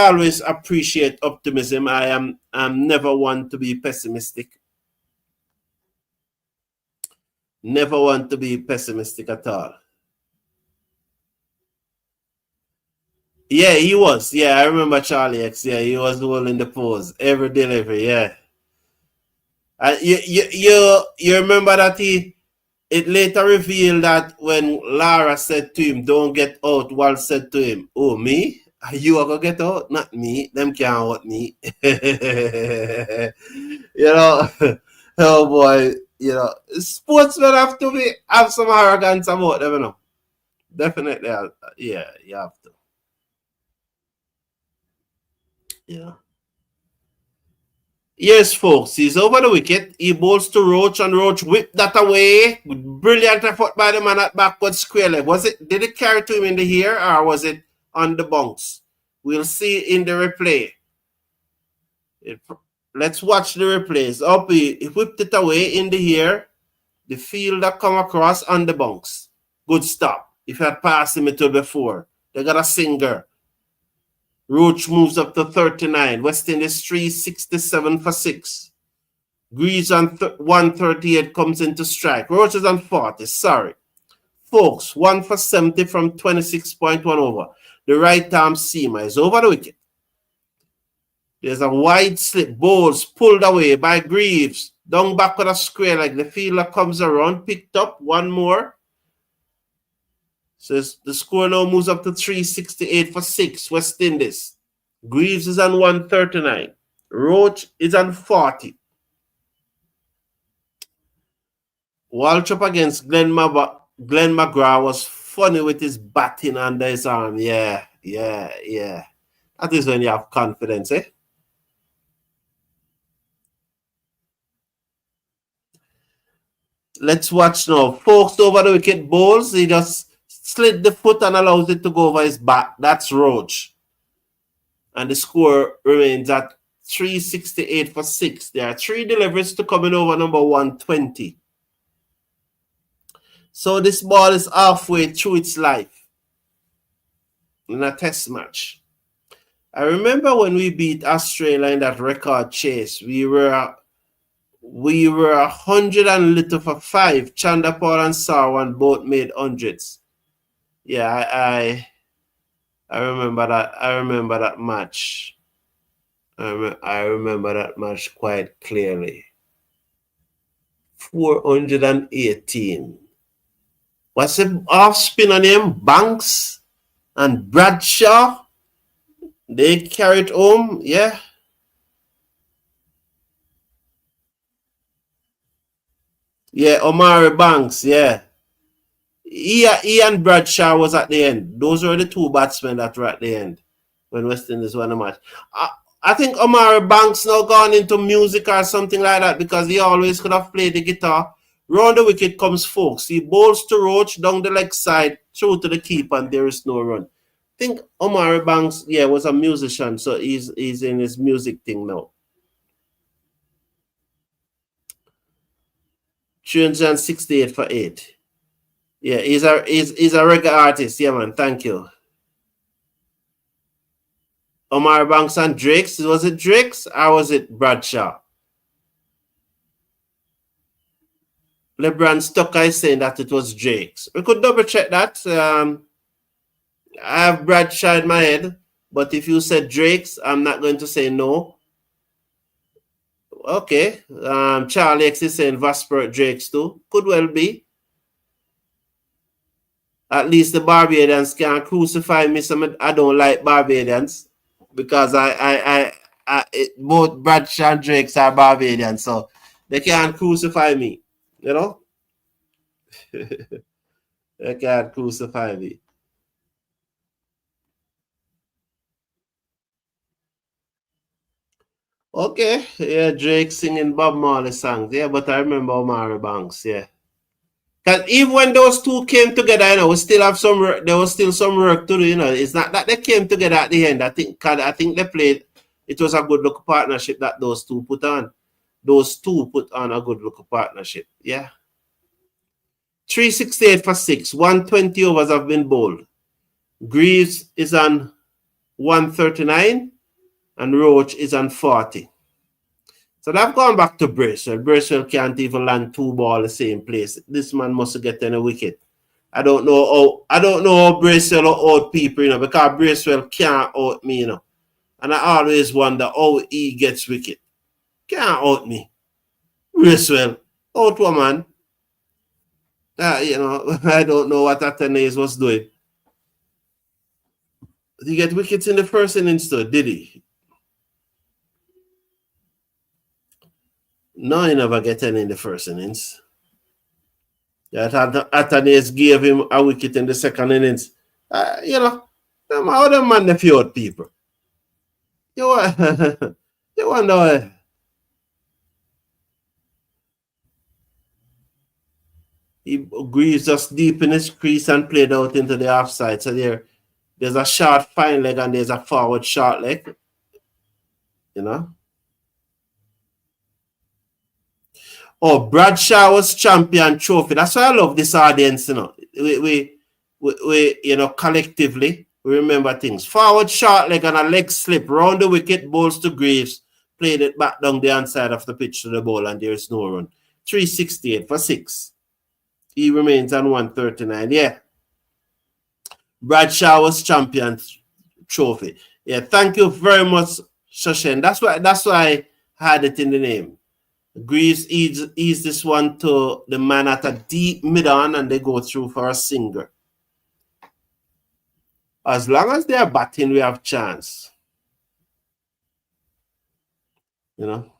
always appreciate optimism. I'm never one to be pessimistic. Never want to be pessimistic at all. Yeah, he was. Yeah, I remember Charlie X. Yeah, he was holding the pose every delivery. Yeah. You remember that it later revealed that when Lara said to him, "Don't get out," Walt said to him, "Oh, me? You are going to get out? Not me. Them can't out me." Oh boy, sportsmen have to have some arrogance about them, Definitely, yeah, you have to. Yeah. Yes, folks, he's over the wicket. He bowls to Roach, and Roach whipped that away. Brilliant effort by the man at backward square leg. Did it carry to him in the ear, or was it on the bounce? We'll see in the replay. It, let's watch the replays. Up, he whipped it away in the ear. The fielder come across on the bounce. Good stop. If you had passed him it before. They got a singer. Roach moves up to 39. West Indies 367 for 6. Greaves on 138 comes into strike. Roach is on 40. Sorry. Folks, 1 for 70 from 26.1 over. The right arm seamer is over the wicket. There's a wide slip. Bowls pulled away by Greaves. Down back with a square like the fielder comes around. Picked up. One more. So the score now moves up to 368 for 6. West Indies. Greaves is on 139. Roach is on 40. Waltrip against Glenn McGrath was funny with his batting under his arm. Yeah. That is when you have confidence, eh? Let's watch now. Folks over the wicket bowls. He just slid the foot and allows it to go over his back. That's Roach. And the score remains at 368 for 6. There are 3 deliveries to come in over number 120. So this ball is halfway through its life in a test match. I remember when we beat Australia in that record chase, we were 100 and little for 5. Chandapal and Sarwan both made hundreds. Yeah, I remember that. I remember that match. I remember that match quite clearly. 418. What's the off spinner name? Banks and Bradshaw. They carried home, yeah. Yeah, Omari Banks, yeah. Ian Bradshaw was at the end. Those were the 2 batsmen that were at the end when West Indies won the match. I think Omari Banks now gone into music or something like that because he always could have played the guitar. Round the wicket comes Folks. He bowls to Roach down the leg side, through to the keeper, and there is no run. I think Omari Banks, yeah, was a musician, so he's in his music thing now. 368 for 8. Yeah, he's a reggae artist. Yeah, man. Thank you. Omar Banks and Drakes. Was it Drakes or was it Bradshaw? LeBron Stucker is saying that it was Drakes. We could double check that. I have Bradshaw in my head, but if you said Drakes, I'm not going to say no. Okay. Charlie X is saying Vasper Drakes too. Could well be. At least the Barbadians can't crucify me. I don't like Barbadians because both Bradshaw and Drakes are Barbadians, so they can't crucify me. You know, they can't crucify me. Okay, yeah, Drake singing Bob Marley songs. Yeah, but I remember Omari Banks. Yeah. Because even when those two came together, you know, we still have some work. There was still some work to do. You know, it's not that they came together at the end. I think they played. It was a good look partnership that those two put on. Those two put on a good look partnership. Yeah. 368 for 6. 120 overs have been bowled. Greaves is on 139 and Roach is on 40. So they've gone back to Bracewell. Bracewell can't even land 2 balls the same place. This man must get any wicket. I don't know how Bracewell out people, you know, because Bracewell can't out me, you know. And I always wonder how he gets wicket. Can't out me. Bracewell, out one man. You know, I don't know what Athanaze was doing. Did he get wickets in the first innings too? Did he? No, he never get any in the first innings. That Athanaze gave him a wicket in the second innings. You know, how them man the few people. You, you wonder Greaves just deep in his crease and played out into the offside. So there's a short fine leg and there's a forward short leg, you know. Oh, Bradshaw was champion trophy. That's why I love this audience, you know. We you know, collectively, we remember things. Forward short leg and a leg slip round the wicket, balls to Greaves, played it back down the inside of the pitch to the ball, and there is no run. 368 for 6. He remains on 139. Yeah. Bradshaw was champion trophy. Yeah, thank you very much, Shoshen. That's why I had it in the name. Greaves ease this one to the man at a deep mid on and they go through for a single. As long as they are batting, we have chance. You know.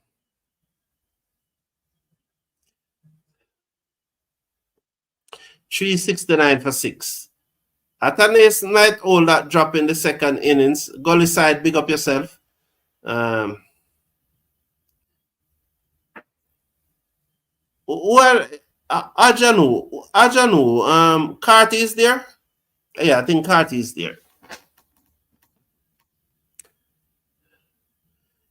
369 for 6. At a nice night all that drop in the second innings. Gully side, big up yourself. Well, Ajanu, Carty is there? Yeah, I think Carty is there.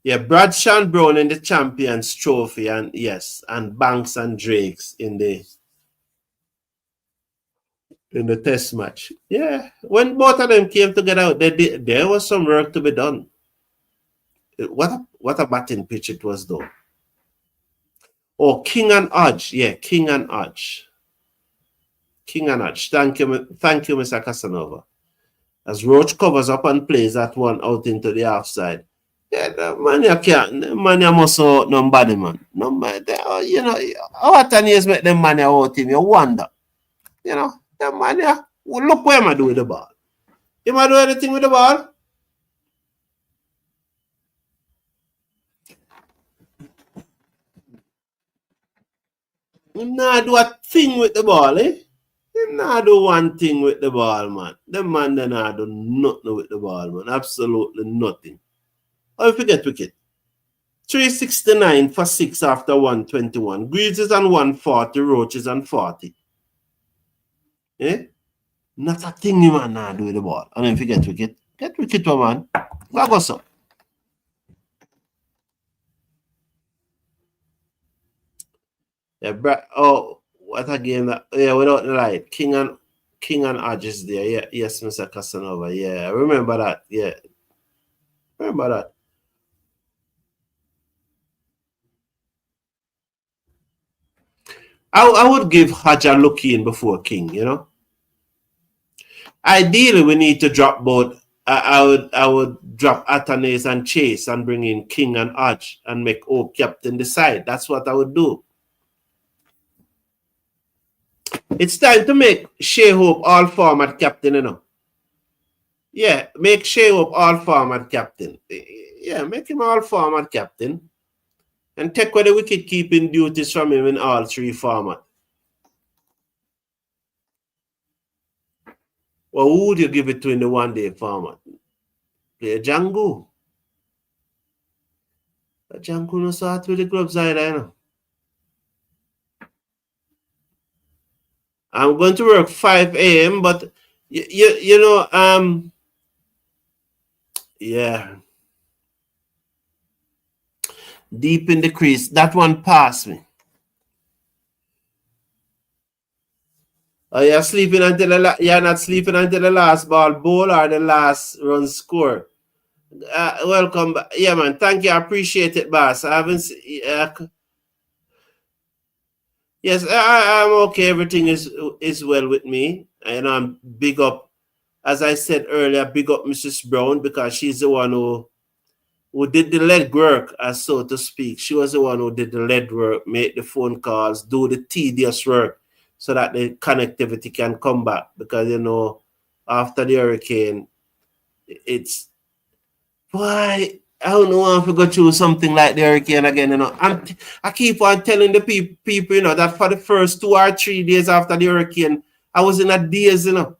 Yeah, Bradshaw and Brown in the Champions Trophy, and yes, and Banks and Drakes in the Test match. Yeah, when both of them came together, there was some work to be done. What a batting pitch it was, though. Oh, King and Hodge. Yeah, King and Hodge. King and Hodge. Thank you, Mr. Casanova. As Roach covers up and plays that one out into the offside. Yeah, the man you can't. The man you must out nobody, man. Nobody, you know, how many years make them man out him? You wonder. You know, the man look what am I do with the ball. You might do anything with the ball. Him not do a thing with the ball, eh? Him not do one thing with the ball, man. The man they not do nothing with the ball, man. Absolutely nothing. Oh, you forget wicket. 369 for 6 after 121. Greaves is on 140, Roach is on 40. Eh? Not a thing you man not do with the ball. And then forget wicket. Get wicket, man. What goes up? Yeah, what a game that, yeah, without the light. King and Hodge is there. Yeah, yes, Mr. Casanova. Yeah, I remember that. Yeah. Remember that. I would give Hodge a look in before King, you know. Ideally, we need to drop both. I would drop Atanes and Chase and bring in King and Hodge and make Oak captain the side. That's what I would do. It's time to make Shea Hope all format captain, you know. Yeah, make Shea Hope all format captain. Yeah, make him all format captain. And take away the wicket keeping duties from him in all three formats. Well, who would you give it to in the one-day format? Play Django. Django no start with the clubs either, you know. I'm going to work 5 a.m., but you know, yeah. Deep in the crease. That one passed me. Oh, you're not sleeping until the last ball or the last run score. Welcome back. Yeah, man. Thank you. I appreciate it, boss. I haven't. Yes, I'm okay. Everything is well with me, and I'm big up. As I said earlier, big up Mrs. Brown because she's the one who did the lead work, as so to speak. She was the one who did the lead work, make the phone calls, do the tedious work, so that the connectivity can come back. Because you know, after the hurricane, it's why I don't know if we go through something like the hurricane again. You know, I keep on telling the people, you know, that for the first 2 or 3 days after the hurricane, I was in a daze, you know.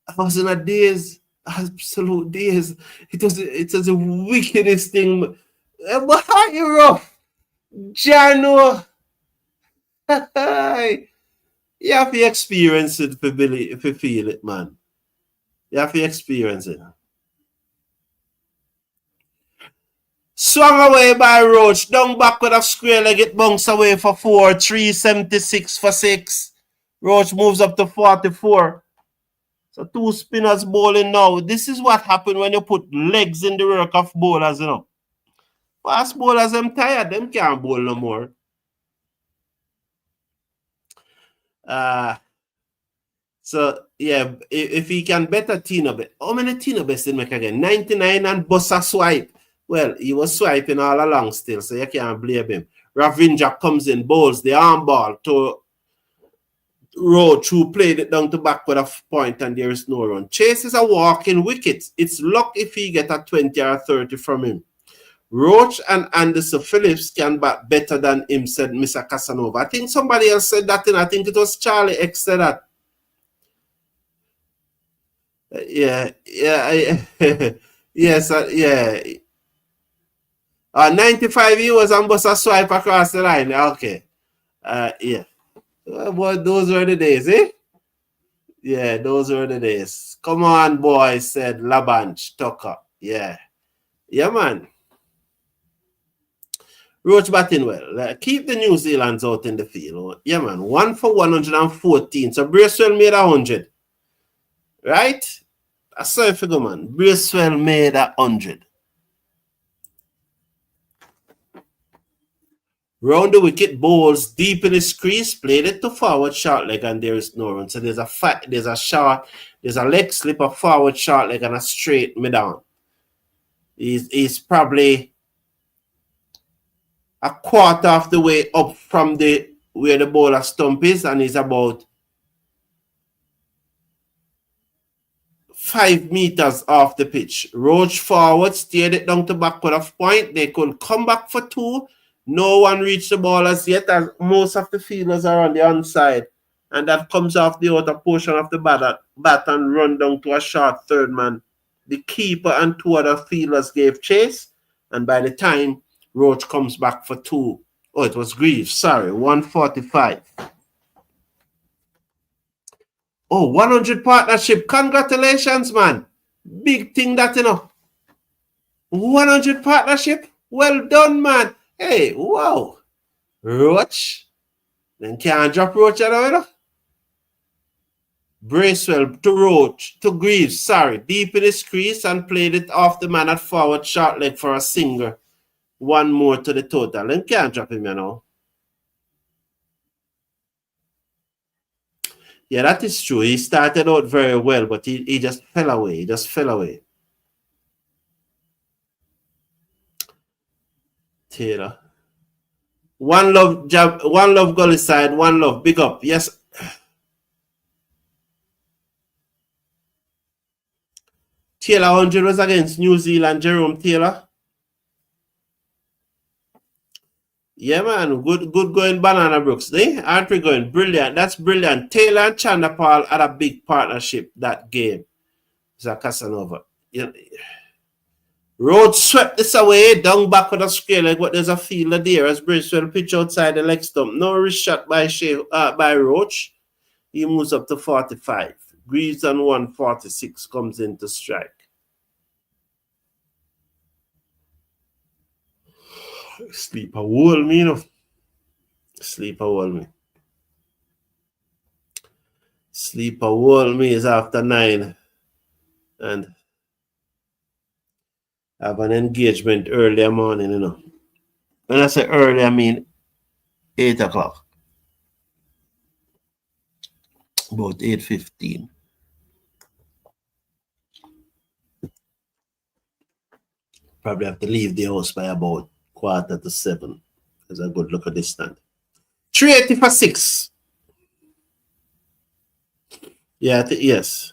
I was in a daze, absolute daze. It was the wickedest thing. But you rough. Jano. You have to experience it if you feel it, man. You have to experience it. Swung away by Roach. Down back with a square leg. It bunks away for 4. 376 for 6. Roach moves up to 44. So 2 spinners bowling now. This is what happened when you put legs in the work of bowlers, you know. Fast bowlers, them tired. Them can't bowl no more. So, yeah, if he can better Tino Best. How many Tino Best did make again? 99 and Bossa swipe. Well, he was swiping all along still, so you can't blame him. Ravindra comes in, bowls the arm ball to Roach, who played it down to back with a point, and there is no run. Chase is a walking wicket. It's luck if he get a 20 or a 30 from him. Roach and Anderson Phillips can bat better than him, said Mr. Casanova. I think somebody else said that, and I think it was Charlie X said that. Yeah. Yes, yeah. 95 years and bust a swipe across the line. Okay. Yeah. Well, those were the days, eh? Yeah, those were the days. Come on, boys, said Labanch Tucker. Yeah. Yeah, man. Roach batting well. Keep the New Zealanders out in the field. Yeah, man. 1 for 114. So Bracewell made 100. Right? I saw a figure, man. Bracewell made 100. Round the wicket, bowls deep in his crease, played it to forward short leg, and there is no run. So there's a leg slip, a forward short leg, and a straight mid down. He's probably a quarter of the way up from where the bowler stump is, and he's about 5 meters off the pitch. Roach forward, steered it down to backward of point. They could come back for 2. No one reached the ball as yet, as most of the fielders are on the onside. And that comes off the outer portion of the bat and run down to a short third man. The keeper and 2 other fielders gave chase. And by the time Roach comes back for 2, oh, it was Greaves, sorry, 145. Oh, 100 partnership. Congratulations, man. Big thing that, you know. 100 partnership. Well done, man. Hey, wow. Roach. Then can't drop Roach at all, you know. Bracewell to Roach, to Greaves, sorry. Deep in his crease and played it off the man at forward short leg for a single. 1 more to the total. Then can't drop him, you know. Yeah, that is true. He started out very well, but he just fell away. He just fell away. Taylor. One love, Gully side, 1 love, big up. Yes. Taylor 100 was against New Zealand, Jerome Taylor. Yeah, man. Good going, Banana Brooks. Aren't we going? Brilliant. That's brilliant. Taylor and Chandapal had a big partnership that game. It's a Casanova. Yeah. Roach swept this away, down back with a square leg, but there's a fielder there as Bracewell pitch outside the leg stump. No wrist shot by Roach. He moves up to 45. Greaves on 146 comes in to strike. Sleep a whole me, you know. Sleep a whole me. Sleep a whole me is after 9. And I have an engagement early morning, you know. When I say early, I mean 8 o'clock. About 8:15. Probably have to leave the house by about 6:45. There's a good look at this stand. 380 for 6. Yeah, yes.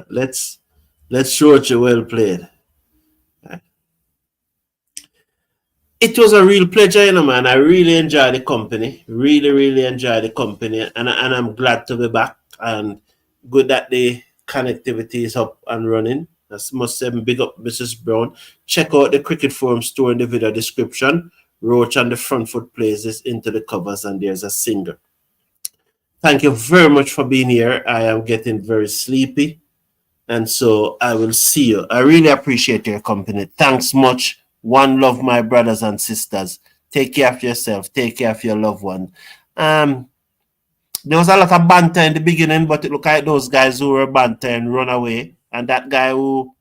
Let's show it you well played. It was a real pleasure, you know, man. I really enjoyed the company. Really enjoyed the company. And I'm glad to be back. And good that the connectivity is up and running. I must say, big up Mrs. Brown. Check out the Cricket Forum store in the video description. Roach on the front foot plays this into the covers, and there's a singer. Thank you very much for being here. I am getting very sleepy, and so I will see you. I really appreciate your company. Thanks much. One love, my brothers and sisters. Take care of yourself. Take care of your loved one. There was a lot of banter in the beginning, but it looked like those guys who were banter and run away, and that guy who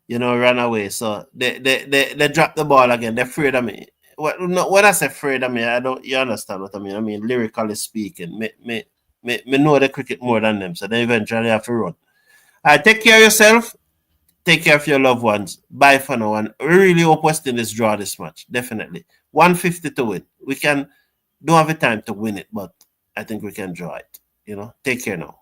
ran away. So they dropped the ball again. They're afraid of me. When I say afraid of me, you understand what I mean. I mean, lyrically speaking, me know the cricket more than them, so they eventually have to run. All right, take care of yourself. Take care of your loved ones. Bye for now. And we really hope West Indies draw this match. Definitely. 150 to win. We don't have the time to win it, but I think we can draw it. Take care now.